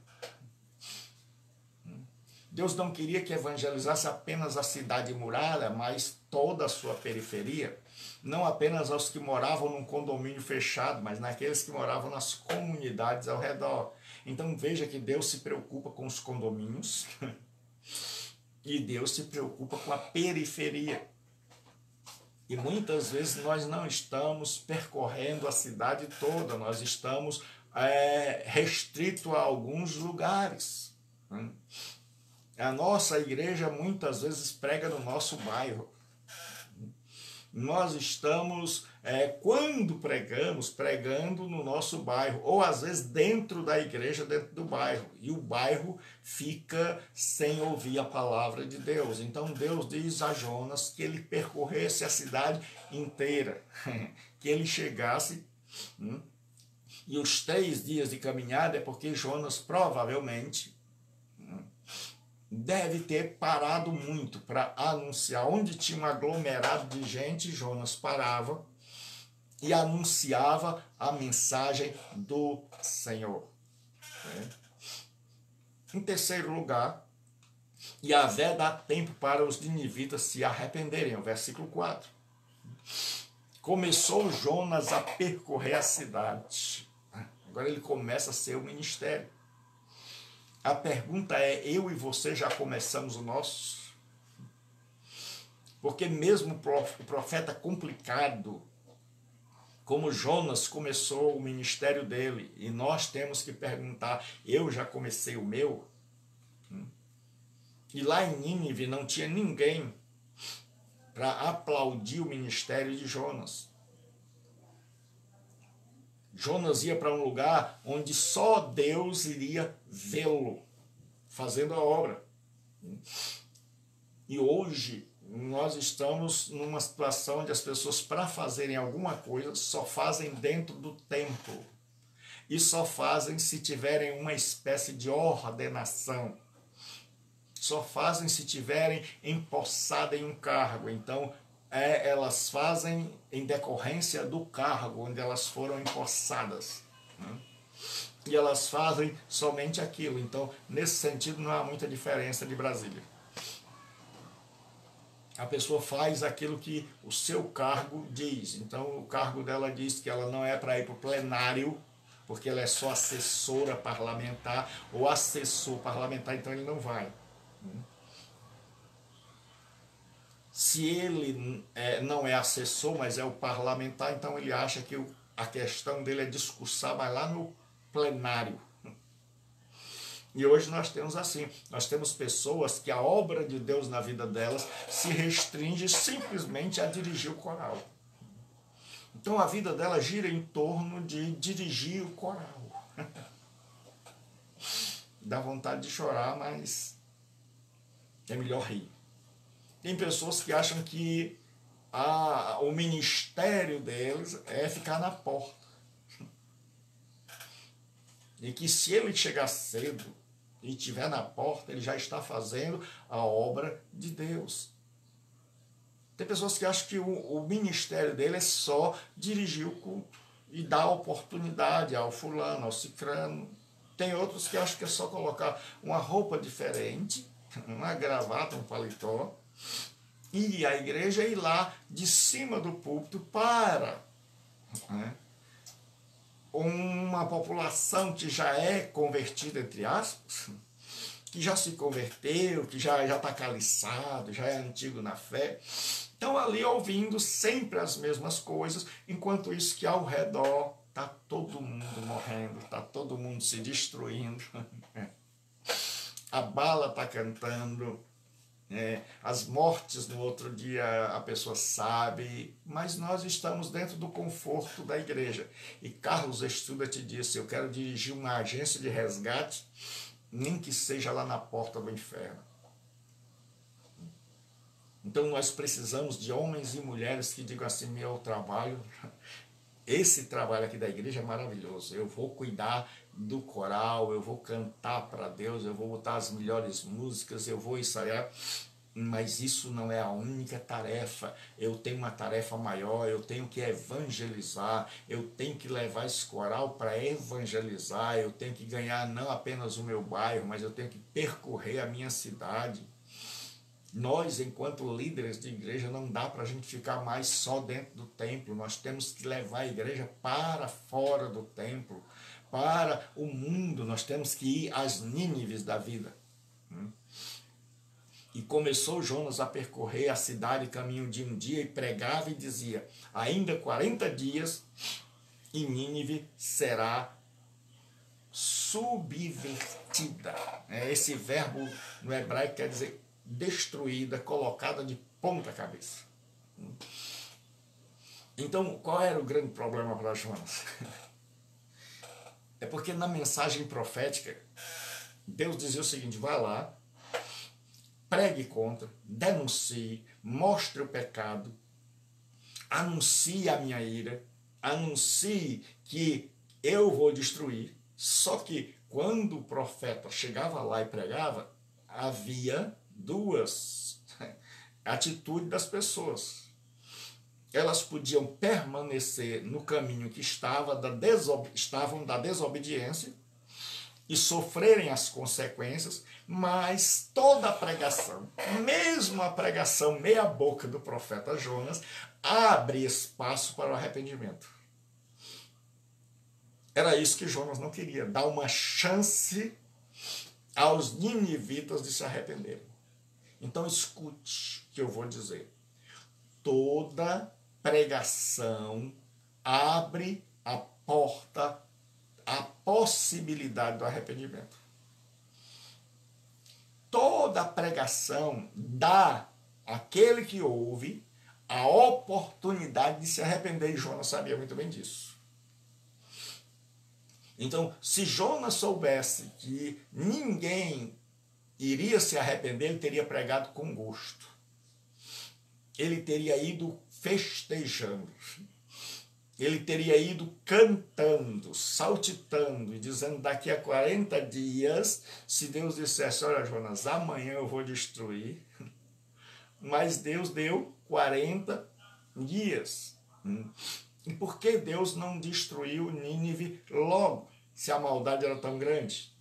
Speaker 1: Deus não queria que evangelizasse apenas a cidade murada, mas toda a sua periferia, não apenas aos que moravam num condomínio fechado, mas naqueles que moravam nas comunidades ao redor. Então veja que Deus se preocupa com os condomínios, e Deus se preocupa com a periferia. E muitas vezes nós não estamos percorrendo a cidade toda, nós estamos restrito a alguns lugares. A nossa igreja muitas vezes prega no nosso bairro. Nós estamos, quando pregamos, pregando no nosso bairro, ou às vezes dentro da igreja, dentro do bairro, e o bairro fica sem ouvir a palavra de Deus. Então Deus diz a Jonas que ele percorresse a cidade inteira, que ele chegasse, e os 3 dias de caminhada é porque Jonas provavelmente deve ter parado muito para anunciar. Onde tinha um aglomerado de gente, Jonas parava e anunciava a mensagem do Senhor. Em terceiro lugar, Yahvé dá tempo para os ninivitas se arrependerem, o versículo 4. Começou Jonas a percorrer a cidade. Agora ele começa a ser o ministério. A pergunta é, eu e você já começamos o nosso? Porque mesmo o profeta complicado, como Jonas começou o ministério dele, e nós temos que perguntar, eu já comecei o meu? E lá em Nínive não tinha ninguém para aplaudir o ministério de Jonas. Jonas ia para um lugar onde só Deus iria vê-lo fazendo a obra. E hoje nós estamos numa situação onde as pessoas, para fazerem alguma coisa, só fazem dentro do templo. E só fazem se tiverem uma espécie de ordenação. Só fazem se tiverem empossada em um cargo. Então, elas fazem em decorrência do cargo onde elas foram empossadas. E elas fazem somente aquilo. Então, nesse sentido, não há muita diferença de Brasília. A pessoa faz aquilo que o seu cargo diz. Então, o cargo dela diz que ela não é para ir para o plenário, porque ela é só assessora parlamentar, ou assessor parlamentar, então ele não vai. Se ele não é assessor, mas é o parlamentar, então ele acha que a questão dele é discursar, mas lá no plenário. E hoje nós temos assim, nós temos pessoas que a obra de Deus na vida delas se restringe simplesmente a dirigir o coral. Então a vida dela gira em torno de dirigir o coral. Dá vontade de chorar, mas é melhor rir. Tem pessoas que acham que o ministério deles é ficar na porta. E que se ele chegar cedo e estiver na porta, ele já está fazendo a obra de Deus. Tem pessoas que acham que o ministério dele é só dirigir o culto e dar oportunidade ao fulano, ao cicrano. Tem outros que acham que é só colocar uma roupa diferente, uma gravata, um paletó, e a igreja ir lá de cima do púlpito para, né, uma população que já é convertida, entre aspas, que já se converteu, que já está caliçado, já é antigo na fé, estão ali ouvindo sempre as mesmas coisas, enquanto isso que ao redor está todo mundo morrendo, está todo mundo se destruindo, a bala está cantando, as mortes no outro dia a pessoa sabe, mas nós estamos dentro do conforto da igreja. E Carlos Studer te disse, eu quero dirigir uma agência de resgate, nem que seja lá na porta do inferno. Então nós precisamos de homens e mulheres que digam assim, meu trabalho, esse trabalho aqui da igreja é maravilhoso, eu vou cuidar do coral, eu vou cantar para Deus, eu vou botar as melhores músicas, eu vou ensaiar, mas isso não é a única tarefa. Eu tenho uma tarefa maior, eu tenho que evangelizar, eu tenho que levar esse coral para evangelizar, eu tenho que ganhar não apenas o meu bairro, mas eu tenho que percorrer a minha cidade. Nós, enquanto líderes de igreja, não dá para a gente ficar mais só dentro do templo, nós temos que levar a igreja para fora do templo, para o mundo, nós temos que ir às Nínives da vida. E começou Jonas a percorrer a cidade caminho de um dia e pregava e dizia, ainda 40 dias e Nínive será subvertida. Esse verbo no hebraico quer dizer destruída, colocada de ponta cabeça. Então, qual era o grande problema para Jonas? É porque na mensagem profética, Deus dizia o seguinte, vai lá, pregue contra, denuncie, mostre o pecado, anuncie a minha ira, anuncie que eu vou destruir. Só que quando o profeta chegava lá e pregava, havia duas atitudes das pessoas. Elas podiam permanecer no caminho que estavam da desobediência e sofrerem as consequências, mas toda a pregação, mesmo a pregação meia boca do profeta Jonas, abre espaço para o arrependimento. Era isso que Jonas não queria, dar uma chance aos ninivitas de se arrependerem. Então escute o que eu vou dizer. Toda pregação abre a porta, a possibilidade do arrependimento. Toda pregação dá àquele que ouve a oportunidade de se arrepender, e Jonas sabia muito bem disso. Então, se Jonas soubesse que ninguém iria se arrepender, ele teria pregado com gosto. Ele teria ido festejando. Ele teria ido cantando, saltitando e dizendo, daqui a 40 dias, se Deus dissesse, olha Jonas, amanhã eu vou destruir, mas Deus deu 40 dias. E por que Deus não destruiu Nínive logo, se a maldade era tão grande?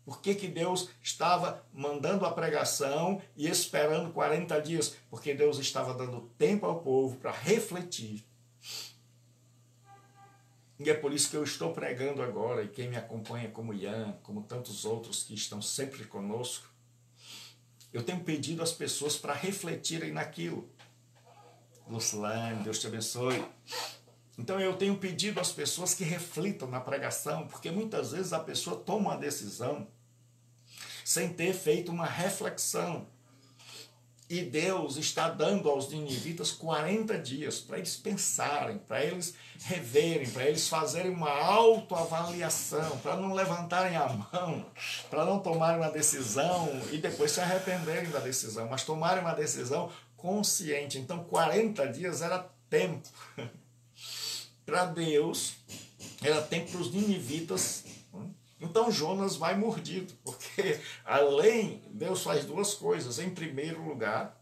Speaker 1: Por que Deus estava mandando a pregação e esperando 40 dias? Porque Deus estava dando tempo ao povo para refletir. E é por isso que eu estou pregando agora, e quem me acompanha como Ian, como tantos outros que estão sempre conosco, eu tenho pedido às pessoas para refletirem naquilo. Lucilane, Deus te abençoe. Então eu tenho pedido às pessoas que reflitam na pregação, porque muitas vezes a pessoa toma uma decisão sem ter feito uma reflexão. E Deus está dando aos ninivitas 40 dias para eles pensarem, para eles reverem, para eles fazerem uma autoavaliação, para não levantarem a mão, para não tomarem uma decisão e depois se arrependerem da decisão, mas tomarem uma decisão consciente. Então 40 dias era tempo. Para Deus, era tempo para os ninivitas. Então Jonas vai mordido, porque além, Deus faz duas coisas. Em primeiro lugar,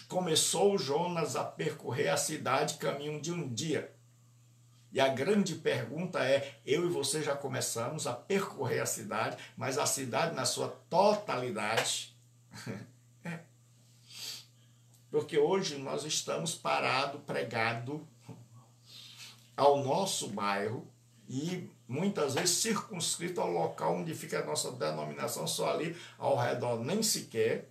Speaker 1: começou Jonas a percorrer a cidade caminho de um dia. E a grande pergunta é, eu e você já começamos a percorrer a cidade, mas a cidade na sua totalidade. Porque hoje nós estamos parados, pregados ao nosso bairro e muitas vezes circunscrito ao local onde fica a nossa denominação, só ali ao redor, nem sequer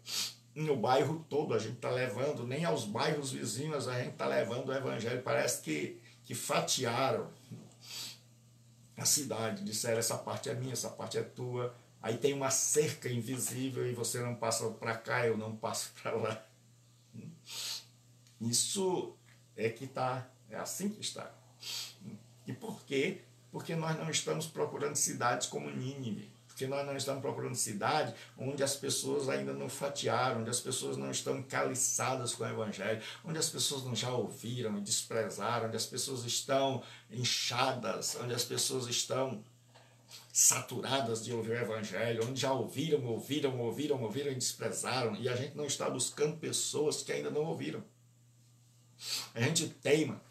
Speaker 1: no bairro todo a gente está levando, nem aos bairros vizinhos a gente está levando o evangelho. Parece que fatiaram a cidade, disseram essa parte é minha, essa parte é tua, aí tem uma cerca invisível e você não passa para cá, eu não passo para lá. Isso é que está, é assim que está. E por quê? Porque nós não estamos procurando cidades como Nínive, porque nós não estamos procurando cidade onde as pessoas ainda não fatiaram, onde as pessoas não estão encaliçadas com o evangelho, onde as pessoas não já ouviram e desprezaram, onde as pessoas estão inchadas, onde as pessoas estão saturadas de ouvir o evangelho, onde já ouviram e desprezaram, e a gente não está buscando pessoas que ainda não ouviram. A gente teima.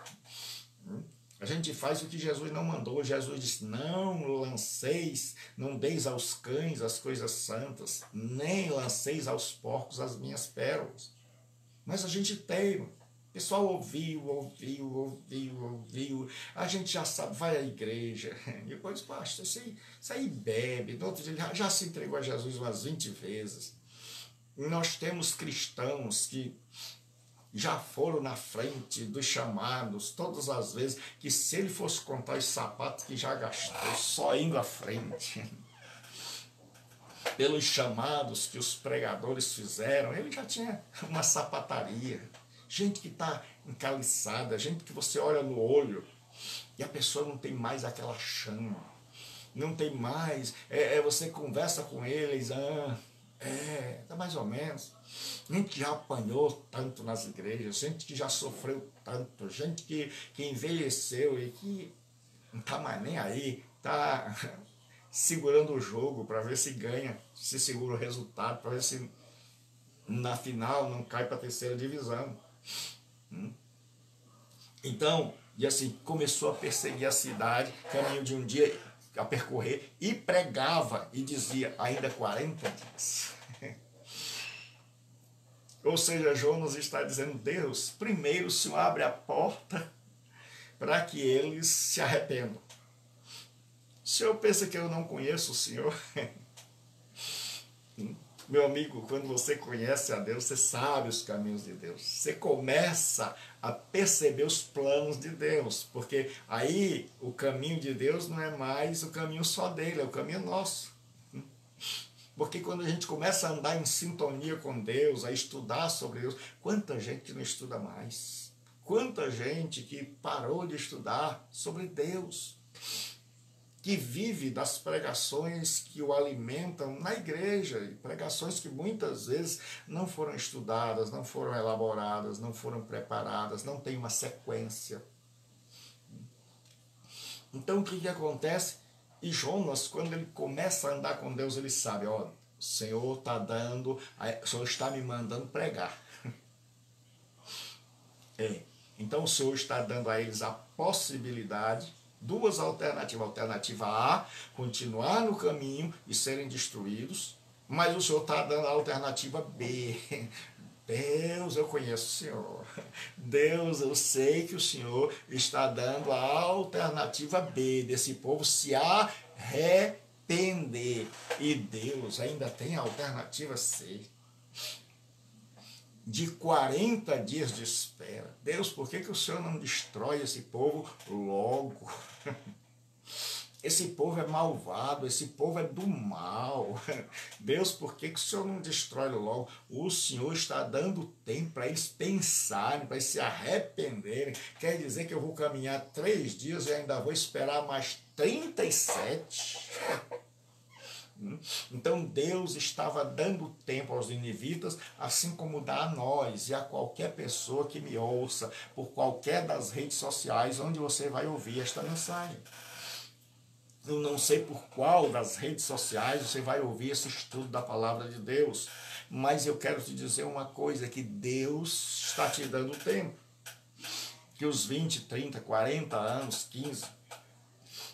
Speaker 1: A gente faz o que Jesus não mandou. Jesus disse, não lanceis, não deis aos cães as coisas santas, nem lanceis aos porcos as minhas pérolas. Mas a gente teima. O pessoal ouviu. A gente já sabe, vai à igreja. E depois, pastor, isso aí bebe. No outro dia, já se entregou a Jesus umas 20 vezes. E nós temos cristãos que já foram na frente dos chamados, todas as vezes, que se ele fosse contar os sapatos que já gastou, só indo à frente, pelos chamados que os pregadores fizeram, ele já tinha uma sapataria. Gente que está encaliçada, gente que você olha no olho e a pessoa não tem mais aquela chama, não tem mais, você conversa com eles, tá mais ou menos. Gente que já apanhou tanto nas igrejas, gente que já sofreu tanto, gente que envelheceu e que não está mais nem aí, está segurando o jogo para ver se ganha, se segura o resultado, para ver se na final não cai para a terceira divisão. Então, e assim, começou a perseguir a cidade, caminho de um dia a percorrer, e pregava e dizia, ainda 40 dias. Ou seja, Jonas está dizendo, Deus, primeiro o Senhor abre a porta para que eles se arrependam. O Senhor pensa que eu não conheço o Senhor? Meu amigo, quando você conhece a Deus, você sabe os caminhos de Deus. Você começa a perceber os planos de Deus, porque aí o caminho de Deus não é mais o caminho só dele, é o caminho nosso. Porque quando a gente começa a andar em sintonia com Deus, a estudar sobre Deus, quanta gente não estuda mais? Quanta gente que parou de estudar sobre Deus, que vive das pregações que o alimentam na igreja, e pregações que muitas vezes não foram estudadas, não foram elaboradas, não foram preparadas, não tem uma sequência. Então o que acontece? E Jonas, quando ele começa a andar com Deus, ele sabe, ó, o Senhor está dando, o Senhor está me mandando pregar. Então o Senhor está dando a eles a possibilidade, duas alternativas. Alternativa A, continuar no caminho e serem destruídos, mas o Senhor está dando a alternativa B. Deus, eu conheço o Senhor. Deus, eu sei que o Senhor está dando a alternativa B desse povo se arrepender. E Deus ainda tem a alternativa C. De 40 dias de espera. Deus, por que o Senhor não destrói esse povo logo? Esse povo é malvado, esse povo é do mal. Deus, por que o Senhor não destrói logo? O Senhor está dando tempo para eles pensarem, para eles se arrependerem. Quer dizer que eu vou caminhar 3 dias e ainda vou esperar mais 37? Então Deus estava dando tempo aos ninivitas, assim como dá a nós e a qualquer pessoa que me ouça por qualquer das redes sociais onde você vai ouvir esta mensagem. Eu não sei por qual das redes sociais você vai ouvir esse estudo da palavra de Deus, mas eu quero te dizer uma coisa, que Deus está te dando tempo. Que os 20, 30, 40 anos, 15,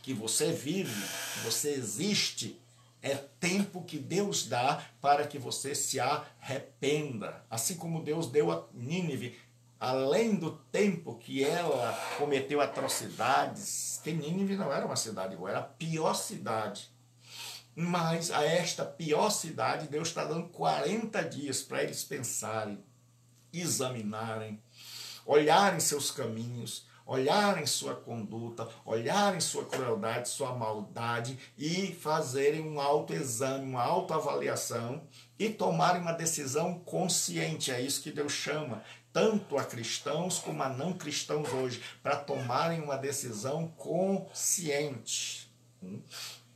Speaker 1: que você vive, que você existe, é tempo que Deus dá para que você se arrependa. Assim como Deus deu a Nínive, além do tempo que ela cometeu atrocidades, que Nínive não era uma cidade boa, era a pior cidade. Mas a esta pior cidade, Deus está dando 40 dias para eles pensarem, examinarem, olharem seus caminhos, olharem sua conduta, olharem sua crueldade, sua maldade e fazerem um autoexame, uma autoavaliação e tomarem uma decisão consciente. É isso que Deus chama tanto a cristãos como a não cristãos hoje, para tomarem uma decisão consciente.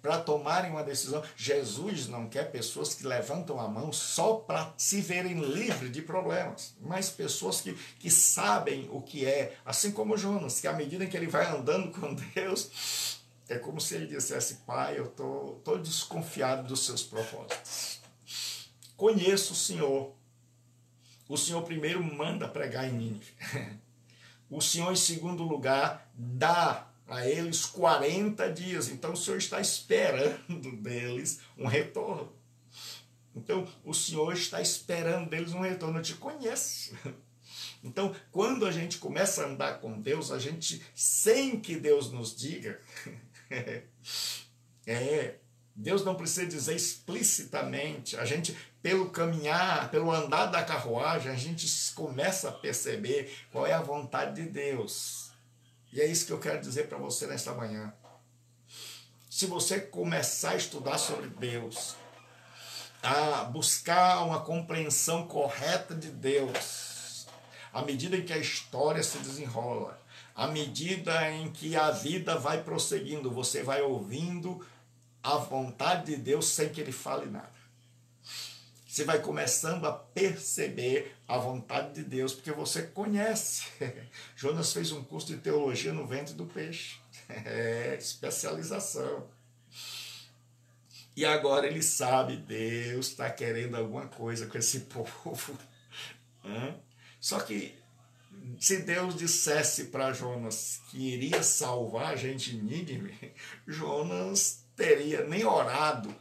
Speaker 1: Para tomarem uma decisão. Jesus não quer pessoas que levantam a mão só para se verem livres de problemas, mas pessoas que sabem o que é, assim como Jonas, que à medida que ele vai andando com Deus, é como se ele dissesse: Pai, eu tô desconfiado dos seus propósitos. Conheço o Senhor primeiro manda pregar em Nínive, o Senhor em segundo lugar dá a eles 40 dias. Então o Senhor está esperando deles um retorno. Então o Senhor está esperando deles um retorno. Eu te conheço. Então quando a gente começa a andar com Deus, a gente, sem que Deus nos diga, Deus não precisa dizer explicitamente, a gente, pelo caminhar, pelo andar da carruagem, a gente começa a perceber qual é a vontade de Deus. E é isso que eu quero dizer para você nesta manhã. Se você começar a estudar sobre Deus, a buscar uma compreensão correta de Deus, à medida em que a história se desenrola, à medida em que a vida vai prosseguindo, você vai ouvindo a vontade de Deus sem que Ele fale nada. Você vai começando a perceber a vontade de Deus, porque você conhece. Jonas fez um curso de teologia no ventre do peixe. Especialização. E agora ele sabe, Deus está querendo alguma coisa com esse povo. Só que se Deus dissesse para Jonas que iria salvar a gente em Nínive, Jonas teria nem orado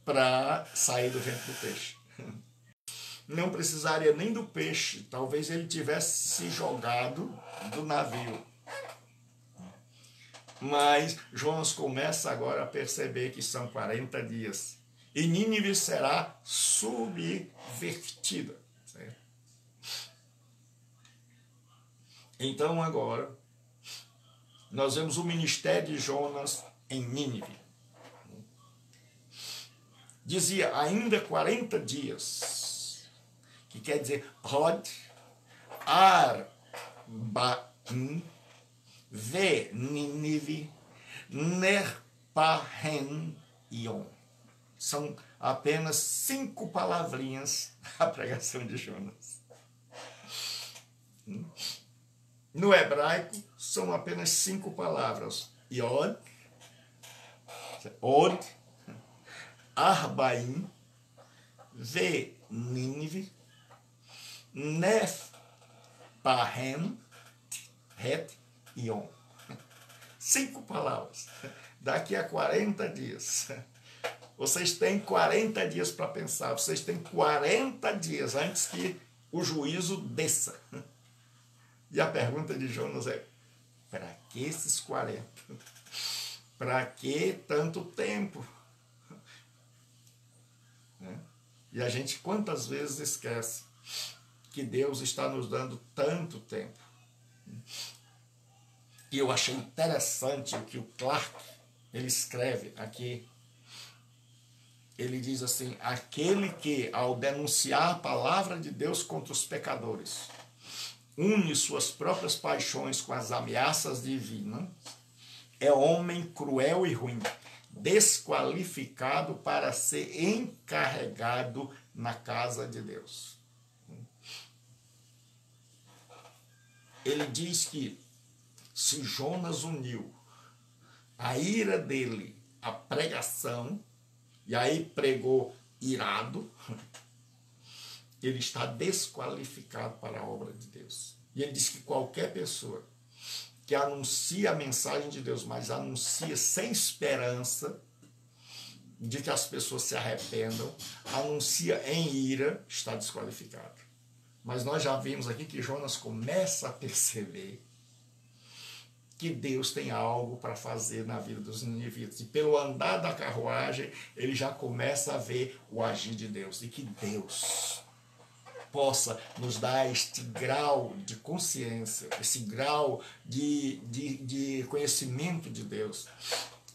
Speaker 1: para sair do ventre do peixe. Não precisaria nem do peixe, talvez ele tivesse se jogado do navio. Mas Jonas começa agora a perceber que são 40 dias. E Nínive será subvertida. Certo? Então agora, nós vemos o ministério de Jonas em Nínive. Dizia ainda 40 dias, que quer dizer Rod, Arbaim, Ve Nínive, Nerpahen Ion. São apenas 5 palavrinhas a pregação de Jonas. No hebraico, são apenas 5 palavras. Yod, Od, Arbaim, Ve Nínive, Nefpahem, Het, Ion. 5 palavras. Daqui a 40 dias. Vocês têm 40 dias para pensar. Vocês têm 40 dias antes que o juízo desça. E a pergunta de Jonas é: para que esses 40? Para que tanto tempo? E a gente quantas vezes esquece que Deus está nos dando tanto tempo. E eu achei interessante o que o Clark, ele escreve aqui. Ele diz assim: aquele que, ao denunciar a palavra de Deus contra os pecadores, une suas próprias paixões com as ameaças divinas, é homem cruel e ruim, desqualificado para ser encarregado na casa de Deus. Ele diz que se Jonas uniu a ira dele à pregação, e aí pregou irado, ele está desqualificado para a obra de Deus. E ele diz que qualquer pessoa que anuncia a mensagem de Deus, mas anuncia sem esperança de que as pessoas se arrependam, anuncia em ira, está desqualificado. Mas nós já vimos aqui que Jonas começa a perceber que Deus tem algo para fazer na vida dos ninivitas. E pelo andar da carruagem, ele já começa a ver o agir de Deus. E que Deus possa nos dar este grau de consciência, esse grau de conhecimento de Deus,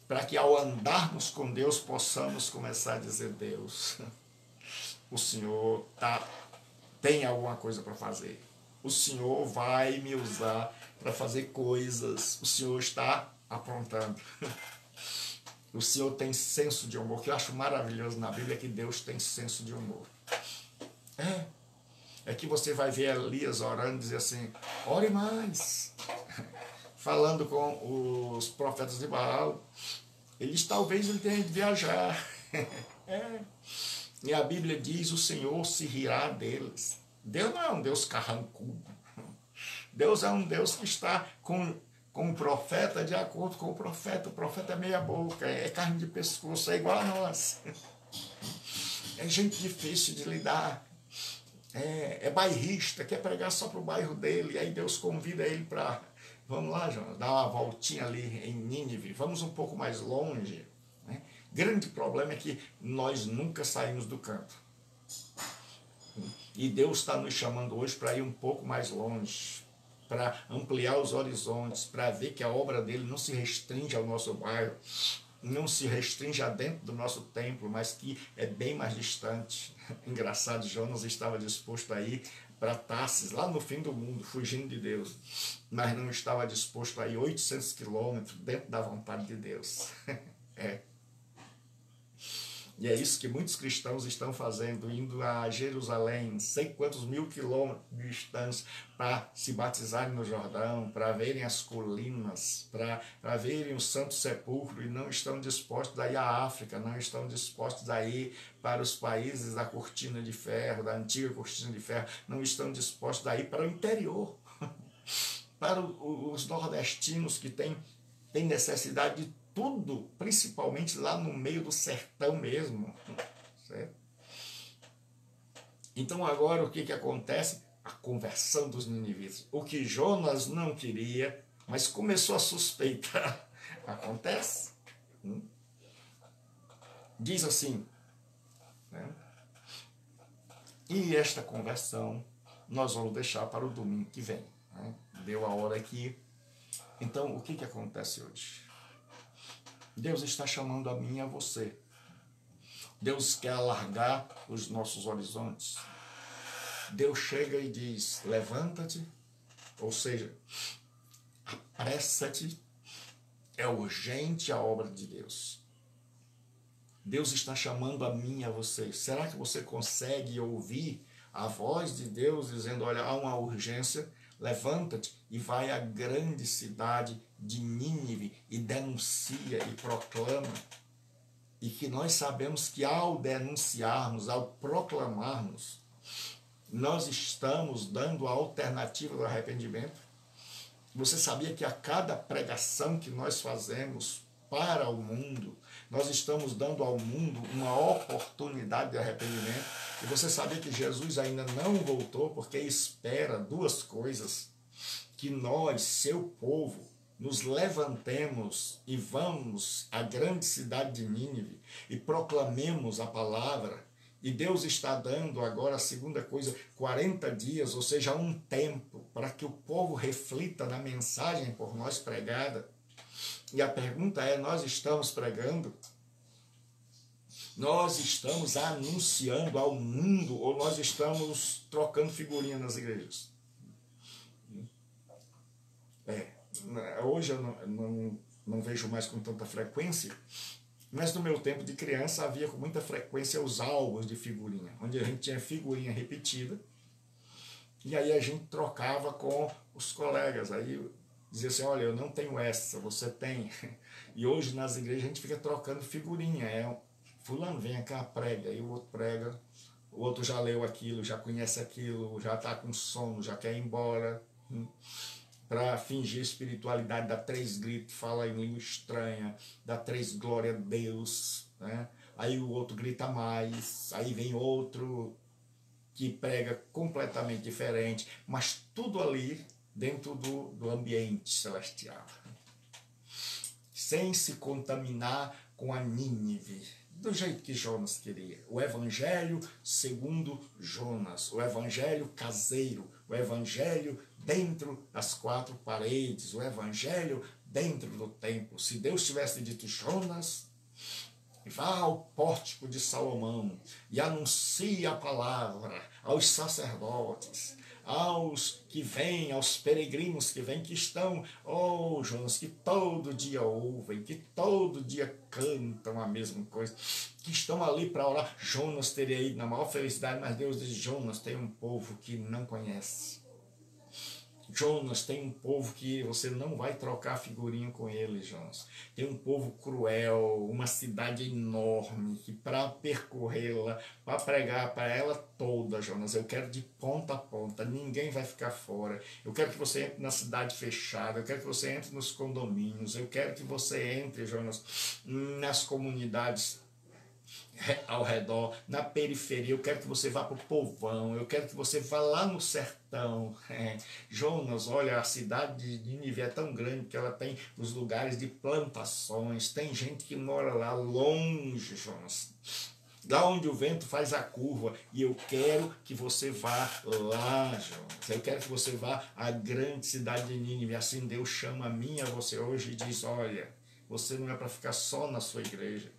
Speaker 1: para que ao andarmos com Deus possamos começar a dizer: Deus, o Senhor tem alguma coisa para fazer. O Senhor vai me usar para fazer coisas. O Senhor está aprontando. O Senhor tem senso de humor. O que eu acho maravilhoso na Bíblia é que Deus tem senso de humor. É que você vai ver Elias orando e dizer assim: ore mais. Falando com os profetas de Baal. Talvez ele tenha de viajar. E a Bíblia diz: o Senhor se rirá deles. Deus não é um Deus carrancudo. Deus é um Deus que está com o profeta de acordo com o profeta. O profeta é meia boca, é carne de pescoço, é igual a nós. É gente difícil de lidar. É bairrista, quer pregar só para o bairro dele. E aí Deus convida ele para: vamos lá, Jonas, dar uma voltinha ali em Nínive. Vamos um pouco mais longe. Né? Grande problema é que nós nunca saímos do canto. E Deus está nos chamando hoje para ir um pouco mais longe, para ampliar os horizontes, para ver que a obra dele não se restringe ao nosso bairro, não se restringe a dentro do nosso templo, mas que é bem mais distante. Engraçado, Jonas estava disposto a ir para Tarsis, lá no fim do mundo, fugindo de Deus, mas não estava disposto a ir 800 quilômetros dentro da vontade de Deus. E é isso que muitos cristãos estão fazendo, indo a Jerusalém, sei quantos mil quilômetros de distância, para se batizarem no Jordão, para verem as colinas, para verem o Santo Sepulcro, e não estão dispostos a ir à África, não estão dispostos a ir para os países da cortina de ferro, da antiga cortina de ferro, não estão dispostos a ir para o interior, para os nordestinos que têm necessidade de tudo, principalmente lá no meio do sertão mesmo. Certo? Então agora o que acontece? A conversão dos ninivitas. O que Jonas não queria, mas começou a suspeitar, acontece. Diz assim, né? E esta conversão nós vamos deixar para o domingo que vem. Né? Deu a hora aqui. Então o que acontece hoje? Deus está chamando a mim e a você. Deus quer alargar os nossos horizontes. Deus chega e diz: levanta-te, ou seja, apressa-te, é urgente a obra de Deus. Deus está chamando a mim e a você. Será que você consegue ouvir a voz de Deus dizendo: olha, há uma urgência, levanta-te e vai à grande cidade de Nínive e denuncia e proclama? E que nós sabemos que ao denunciarmos, ao proclamarmos, nós estamos dando a alternativa do arrependimento. Você sabia que a cada pregação que nós fazemos para o mundo, nós estamos dando ao mundo uma oportunidade de arrependimento? E você sabia que Jesus ainda não voltou porque espera duas coisas: que nós, seu povo, nos levantemos e vamos à grande cidade de Nínive e proclamemos a palavra. E Deus está dando agora, a segunda coisa, 40 dias, ou seja, um tempo, para que o povo reflita na mensagem por nós pregada. E a pergunta é: nós estamos pregando? Nós estamos anunciando ao mundo ou nós estamos trocando figurinha nas igrejas? Hoje eu não vejo mais com tanta frequência, Mas no meu tempo de criança havia com muita frequência os álbuns de figurinha, onde a gente tinha figurinha repetida, e aí a gente trocava com os colegas. Aí dizia assim, olha, eu não tenho essa, você tem. E hoje nas igrejas a gente fica trocando figurinha. Fulano, vem cá, prega. Aí o outro prega, o outro já leu aquilo, já conhece aquilo, já está com sono, já quer ir embora. Para fingir espiritualidade, dá 3 gritos, fala em língua estranha, dá 3 glória a Deus, né? Aí o outro grita mais, aí vem outro que prega completamente diferente, mas tudo ali dentro do ambiente celestial, sem se contaminar com a Nínive, do jeito que Jonas queria. O evangelho segundo Jonas, o evangelho caseiro, o evangelho dentro das 4 paredes, o evangelho dentro do templo. Se Deus tivesse dito, Jonas, vá ao pórtico de Salomão e anuncie a palavra aos sacerdotes, aos que vêm, aos peregrinos que vêm, que estão, oh Jonas, que todo dia ouvem, que todo dia cantam a mesma coisa, que estão ali para orar. Jonas teria ido na maior felicidade, mas Deus diz, Jonas, tem um povo que não conhece. Jonas, tem um povo que você não vai trocar figurinha com ele, Jonas. Tem um povo cruel, uma cidade enorme, que para percorrê-la, para pregar para ela toda, Jonas, eu quero de ponta a ponta, ninguém vai ficar fora. Eu quero que você entre na cidade fechada, eu quero que você entre nos condomínios, eu quero que você entre, Jonas, nas comunidades ao redor, na periferia. Eu quero que você vá para o povão, eu quero que você vá lá no sertão. Jonas, olha, a cidade de Nínive é tão grande que ela tem os lugares de plantações, tem gente que mora lá longe, Jonas, lá onde o vento faz a curva, e eu quero que você vá lá, Jonas. Eu quero que você vá à grande cidade de Nínive. Assim Deus chama a mim e a você hoje e diz, olha, você não é para ficar só na sua igreja.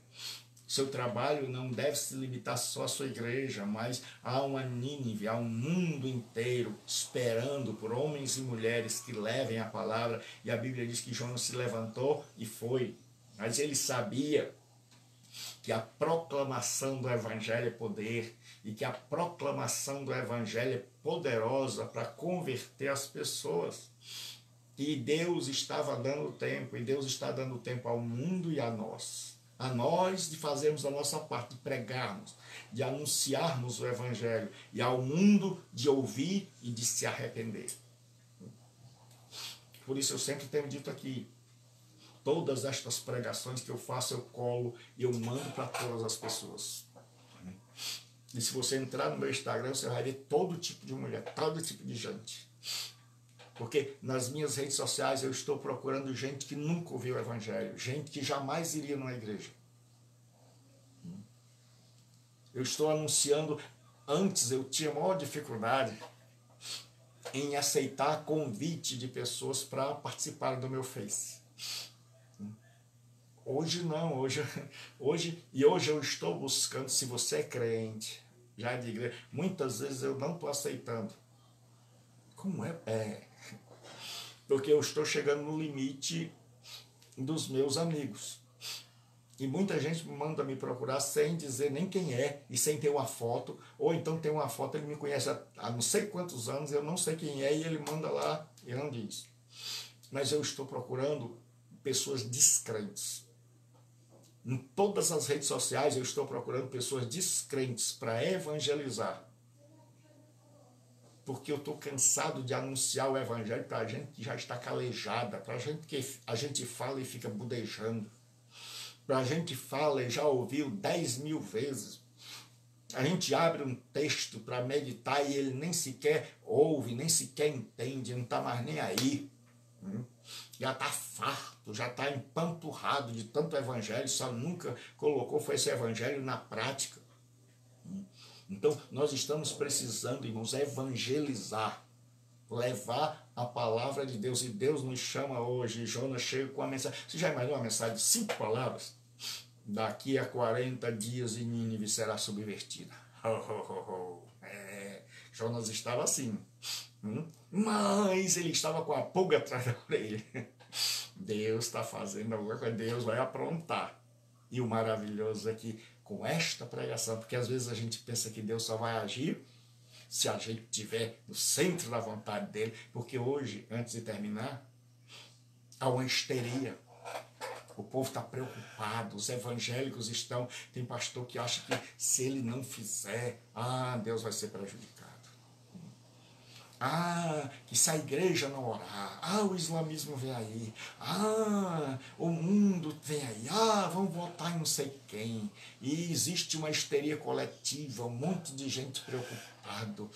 Speaker 1: Seu trabalho não deve se limitar só à sua igreja, mas há uma Nínive, há um mundo inteiro esperando por homens e mulheres que levem a palavra. E a Bíblia diz que Jonas se levantou e foi. Mas ele sabia que a proclamação do Evangelho é poder, e que a proclamação do Evangelho é poderosa para converter as pessoas. E Deus estava dando tempo, e Deus está dando tempo ao mundo e a nós de fazermos a nossa parte, de pregarmos, de anunciarmos o Evangelho, e ao mundo de ouvir e de se arrepender. Por isso eu sempre tenho dito aqui, todas estas pregações que eu faço, eu colo e eu mando para todas as pessoas. E se você entrar no meu Instagram, você vai ver todo tipo de mulher, todo tipo de gente. Porque nas minhas redes sociais eu estou procurando gente que nunca ouviu o Evangelho, gente que jamais iria numa igreja. Eu estou anunciando, antes eu tinha maior dificuldade em aceitar convite de pessoas para participar do meu Face. Hoje não, hoje eu estou buscando, se você é crente, já de igreja, muitas vezes eu não estou aceitando. Como é? Porque eu estou chegando no limite dos meus amigos. E muita gente manda me procurar sem dizer nem quem é e sem ter uma foto, ou então tem uma foto, ele me conhece há não sei quantos anos, eu não sei quem é, e ele manda lá e não diz. Mas eu estou procurando pessoas descrentes. Em todas as redes sociais eu estou procurando pessoas descrentes para evangelizar. Porque eu estou cansado de anunciar o Evangelho para gente que já está calejada, para gente que a gente fala e fica budejando, para a gente fala e já ouviu 10.000 vezes. A gente abre um texto para meditar e ele nem sequer ouve, nem sequer entende, não está mais nem aí. Já está farto, já está empanturrado de tanto Evangelho, só nunca colocou foi esse Evangelho na prática. Então, nós estamos precisando, irmãos, evangelizar, levar a palavra de Deus. E Deus nos chama hoje. Jonas chega com a mensagem. Você já imaginou uma mensagem de 5 palavras? Daqui a 40 dias e Nínive será subvertida. Jonas estava assim. Mas ele estava com a pulga atrás da orelha. Deus está fazendo alguma coisa, Deus vai aprontar. E o maravilhoso é que com esta pregação, porque às vezes a gente pensa que Deus só vai agir se a gente estiver no centro da vontade dele, porque hoje, antes de terminar, há uma histeria. O povo está preocupado, os evangélicos estão... Tem pastor que acha que se ele não fizer, Deus vai ser prejudicado. Que se a igreja não orar, o islamismo vem aí, o mundo vem aí, vamos votar em não sei quem. E existe uma histeria coletiva, um monte de gente preocupado,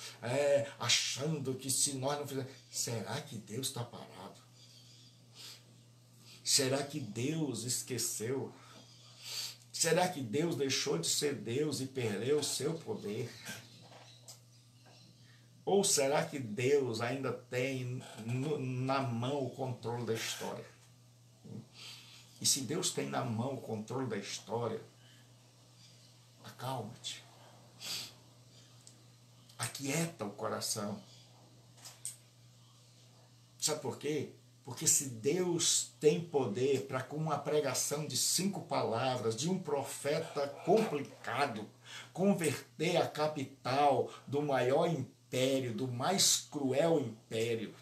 Speaker 1: achando que se nós não fizermos... Será que Deus está parado? Será que Deus esqueceu? Será que Deus deixou de ser Deus e perdeu o seu poder? Ou será que Deus ainda tem na mão o controle da história? E se Deus tem na mão o controle da história, acalma-te. Aquieta o coração. Sabe por quê? Porque se Deus tem poder para, com uma pregação de 5 palavras, de um profeta complicado, converter a capital do maior império, do mais cruel império.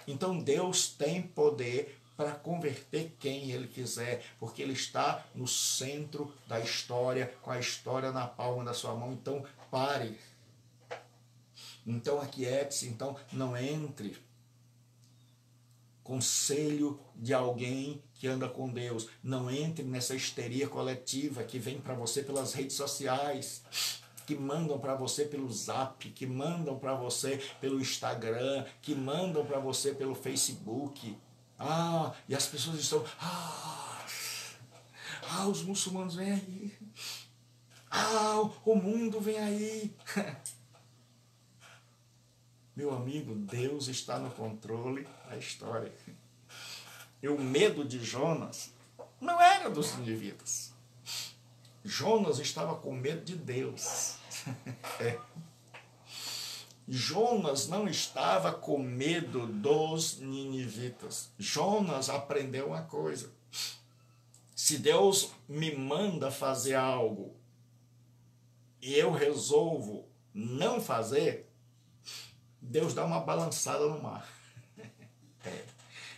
Speaker 1: Então Deus tem poder para converter quem Ele quiser, porque Ele está no centro da história, com a história na palma da sua mão. Então pare. Então aquiete-se, então não entre. Conselho de alguém que anda com Deus. Não entre nessa histeria coletiva que vem para você pelas redes sociais, que mandam para você pelo Zap, que mandam para você pelo Instagram, que mandam para você pelo Facebook. E as pessoas estão... os muçulmanos vêm aí. O mundo vem aí. Meu amigo, Deus está no controle da história. E o medo de Jonas não era dos ninivitas. Jonas estava com medo de Deus. Jonas não estava com medo dos ninivitas. Jonas aprendeu uma coisa. Se Deus me manda fazer algo e eu resolvo não fazer, Deus dá uma balançada no mar.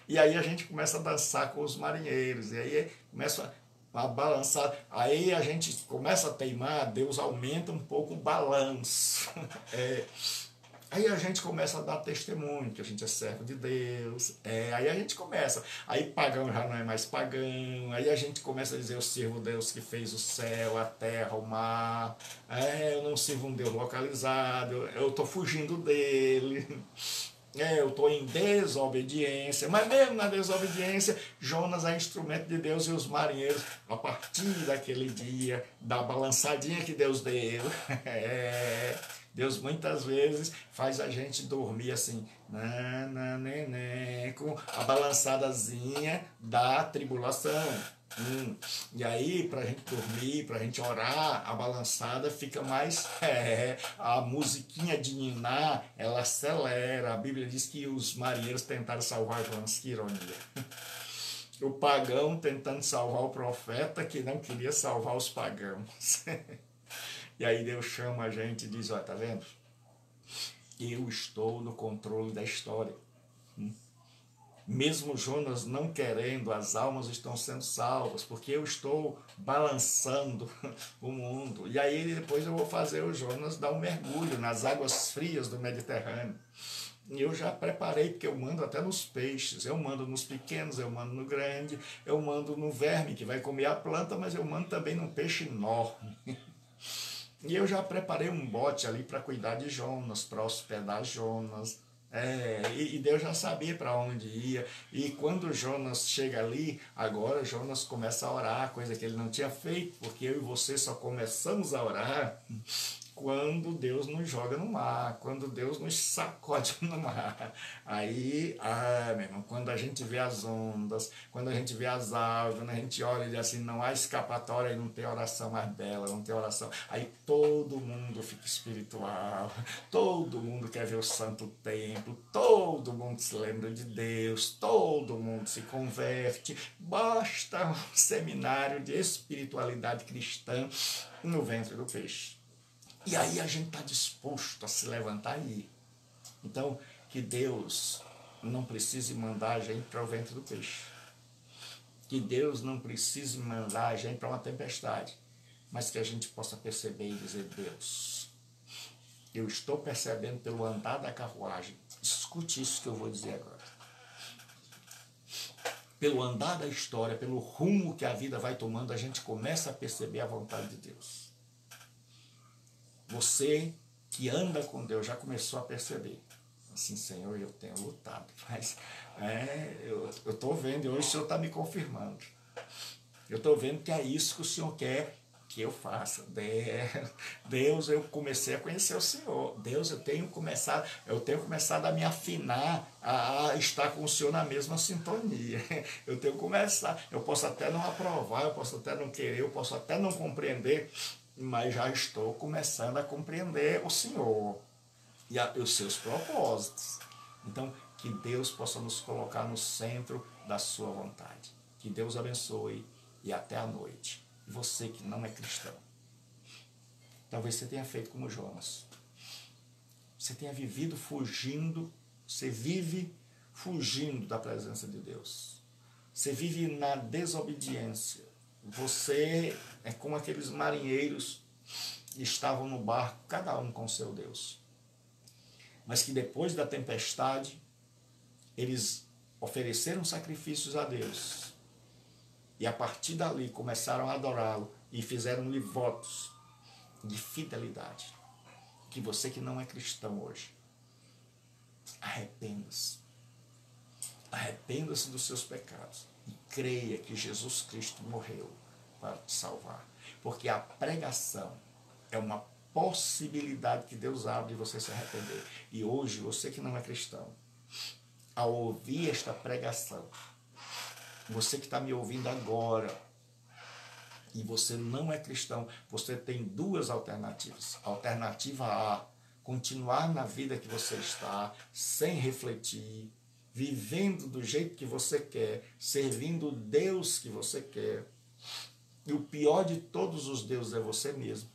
Speaker 1: E aí a gente começa a dançar com os marinheiros. E aí começa a balançar. Aí a gente começa a teimar, Deus aumenta um pouco o balanço. Aí a gente começa a dar testemunho, que a gente é servo de Deus. Aí a gente começa. Aí pagão já não é mais pagão. Aí a gente começa a dizer, eu sirvo Deus que fez o céu, a terra, o mar. Eu não sirvo um Deus localizado. Eu estou fugindo dele. Eu estou em desobediência. Mas mesmo na desobediência, Jonas é instrumento de Deus e os marinheiros, a partir daquele dia, da balançadinha que Deus deu, Deus muitas vezes faz a gente dormir assim, com a balançadazinha da tribulação. E aí, para a gente dormir, para a gente orar, a balançada fica mais... a musiquinha de ninar, ela acelera. A Bíblia diz que os marinheiros tentaram salvar Jonas, que ironia. O pagão tentando salvar o profeta que não queria salvar os pagãos. E aí Deus chama a gente e diz, olha, tá vendo? Eu estou no controle da história. Mesmo Jonas não querendo, as almas estão sendo salvas, porque eu estou balançando o mundo. E aí depois eu vou fazer o Jonas dar um mergulho nas águas frias do Mediterrâneo. E eu já preparei, porque eu mando até nos peixes, eu mando nos pequenos, eu mando no grande, eu mando no verme que vai comer a planta, mas eu mando também num peixe enorme. E eu já preparei um bote ali para cuidar de Jonas, para hospedar Jonas. E Deus já sabia para onde ia. E quando Jonas chega ali, agora Jonas começa a orar, coisa que ele não tinha feito, porque eu e você só começamos a orar quando Deus nos joga no mar, quando Deus nos sacode no mar. Aí, meu irmão, quando a gente vê as ondas, quando a gente vê as águas, quando a gente olha e diz assim, não há escapatória, e não tem oração mais bela, não tem oração. Aí todo mundo fica espiritual, todo mundo quer ver o santo templo, todo mundo se lembra de Deus, todo mundo se converte. Basta um seminário de espiritualidade cristã no ventre do peixe. E aí a gente está disposto a se levantar e ir. Então, que Deus não precise mandar a gente para o ventre do peixe. Que Deus não precise mandar a gente para uma tempestade. Mas que a gente possa perceber e dizer, Deus, eu estou percebendo pelo andar da carruagem. Escute isso que eu vou dizer agora. Pelo andar da história, pelo rumo que a vida vai tomando, a gente começa a perceber a vontade de Deus. Você que anda com Deus já começou a perceber. Assim, Senhor, eu tenho lutado, mas eu estou vendo, e hoje o Senhor está me confirmando. Eu estou vendo que é isso que o Senhor quer que eu faça. Deus, eu comecei a conhecer o Senhor. Deus, eu tenho começado a me afinar, a estar com o Senhor na mesma sintonia. Eu tenho começar, eu posso até não aprovar, eu posso até não querer, eu posso até não compreender, mas já estou começando a compreender o Senhor e os seus propósitos. Então, que Deus possa nos colocar no centro da sua vontade. Que Deus abençoe e até a noite. E você que não é cristão, talvez você tenha feito como Jonas. Você tenha vivido fugindo, você vive fugindo da presença de Deus. Você vive na desobediência. Você é como aqueles marinheiros que estavam no barco, cada um com seu Deus. Mas que depois da tempestade, eles ofereceram sacrifícios a Deus. E a partir dali começaram a adorá-lo e fizeram-lhe votos de fidelidade. Que você que não é cristão hoje, arrependa-se. Arrependa-se dos seus pecados. E creia que Jesus Cristo morreu para te salvar. Porque a pregação é uma possibilidade que Deus abre de você se arrepender. E hoje, você que não é cristão, ao ouvir esta pregação, você que está me ouvindo agora, e você não é cristão, você tem duas alternativas. Alternativa A, continuar na vida que você está, sem refletir, vivendo do jeito que você quer, servindo o Deus que você quer. E o pior de todos os deuses é você mesmo.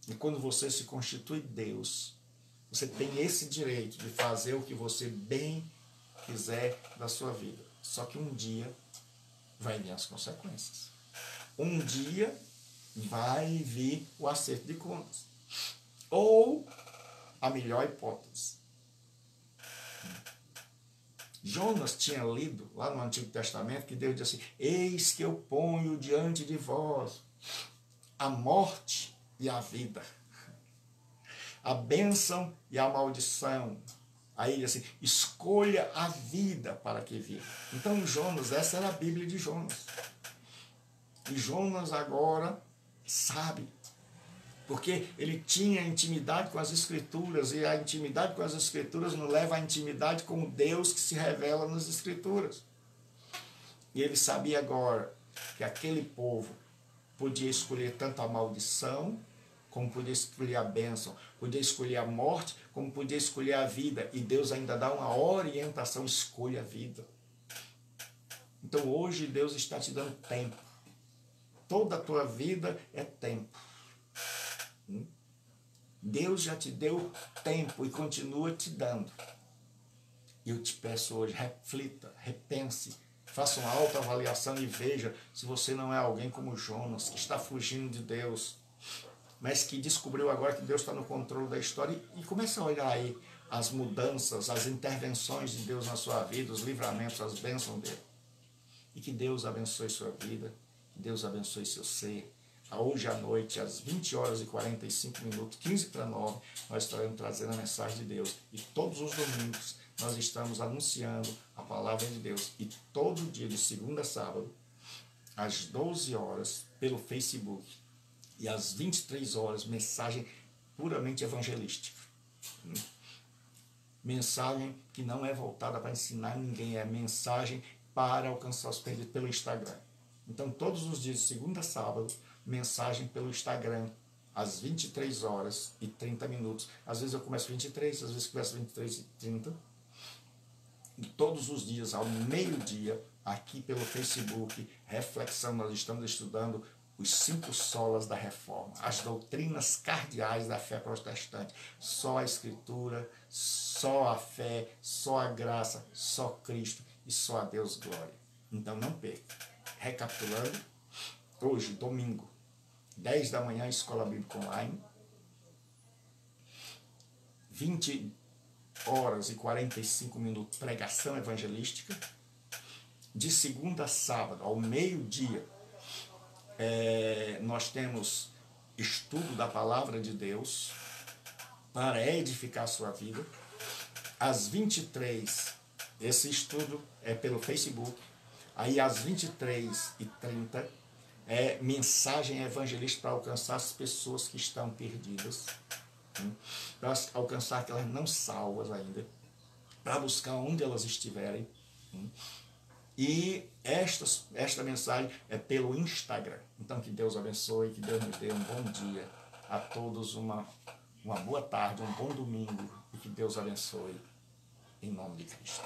Speaker 1: E quando você se constitui Deus, você tem esse direito de fazer o que você bem quiser da sua vida. Só que um dia vai vir as consequências. Um dia vai vir o acerto de contas. Ou a melhor hipótese. Jonas tinha lido lá no Antigo Testamento que Deus disse assim, eis que eu ponho diante de vós a morte e a vida, a bênção e a maldição. Aí ele diz assim, escolha a vida para que viva. Então Jonas, essa era a Bíblia de Jonas. E Jonas agora sabe, porque ele tinha intimidade com as Escrituras, e a intimidade com as Escrituras nos leva à intimidade com o Deus que se revela nas Escrituras. E ele sabia agora que aquele povo podia escolher tanto a maldição, como podia escolher a bênção, podia escolher a morte, como podia escolher a vida. E Deus ainda dá uma orientação, escolha a vida. Então hoje Deus está te dando tempo. Toda a tua vida é tempo. Deus já te deu tempo e continua te dando. E eu te peço hoje, reflita, repense, faça uma autoavaliação e veja se você não é alguém como Jonas, que está fugindo de Deus, mas que descobriu agora que Deus está no controle da história e começa a olhar aí as mudanças, as intervenções de Deus na sua vida, os livramentos, as bênçãos dele. E que Deus abençoe sua vida, que Deus abençoe seu ser. Hoje à noite, às 20 horas e 45 minutos, 15 para 9, nós estaremos trazendo a mensagem de Deus. E todos os domingos nós estamos anunciando a palavra de Deus. E todo dia, de segunda a sábado, às 12 horas, pelo Facebook, E às 23 horas, mensagem puramente evangelística. Mensagem que não é voltada para ensinar ninguém, é mensagem para alcançar os perdidos pelo Instagram. Então, todos os dias, de segunda a sábado, mensagem pelo Instagram, às 23 horas e 30 minutos. Às vezes eu começo 23, às vezes começo 23 e 30. E todos os dias, ao meio-dia, aqui pelo Facebook, Reflexão, nós estamos estudando os 5 solas da reforma, as doutrinas cardeais da fé protestante. Só a Escritura, só a fé, só a graça, só Cristo e só a Deus glória. Então não perca. Recapitulando, hoje, domingo, 10 da manhã, Escola Bíblica Online, 20 horas e 45 minutos, pregação evangelística. De segunda a sábado, ao meio-dia, nós temos estudo da Palavra de Deus para edificar a sua vida. Às 23, esse estudo é pelo Facebook. Aí às 23h30 é mensagem evangelística para alcançar as pessoas que estão perdidas, para alcançar aquelas não salvas ainda, para buscar onde elas estiverem. E esta mensagem é pelo Instagram. Então que Deus abençoe, que Deus nos dê um bom dia. A todos uma boa tarde, um bom domingo e que Deus abençoe em nome de Cristo.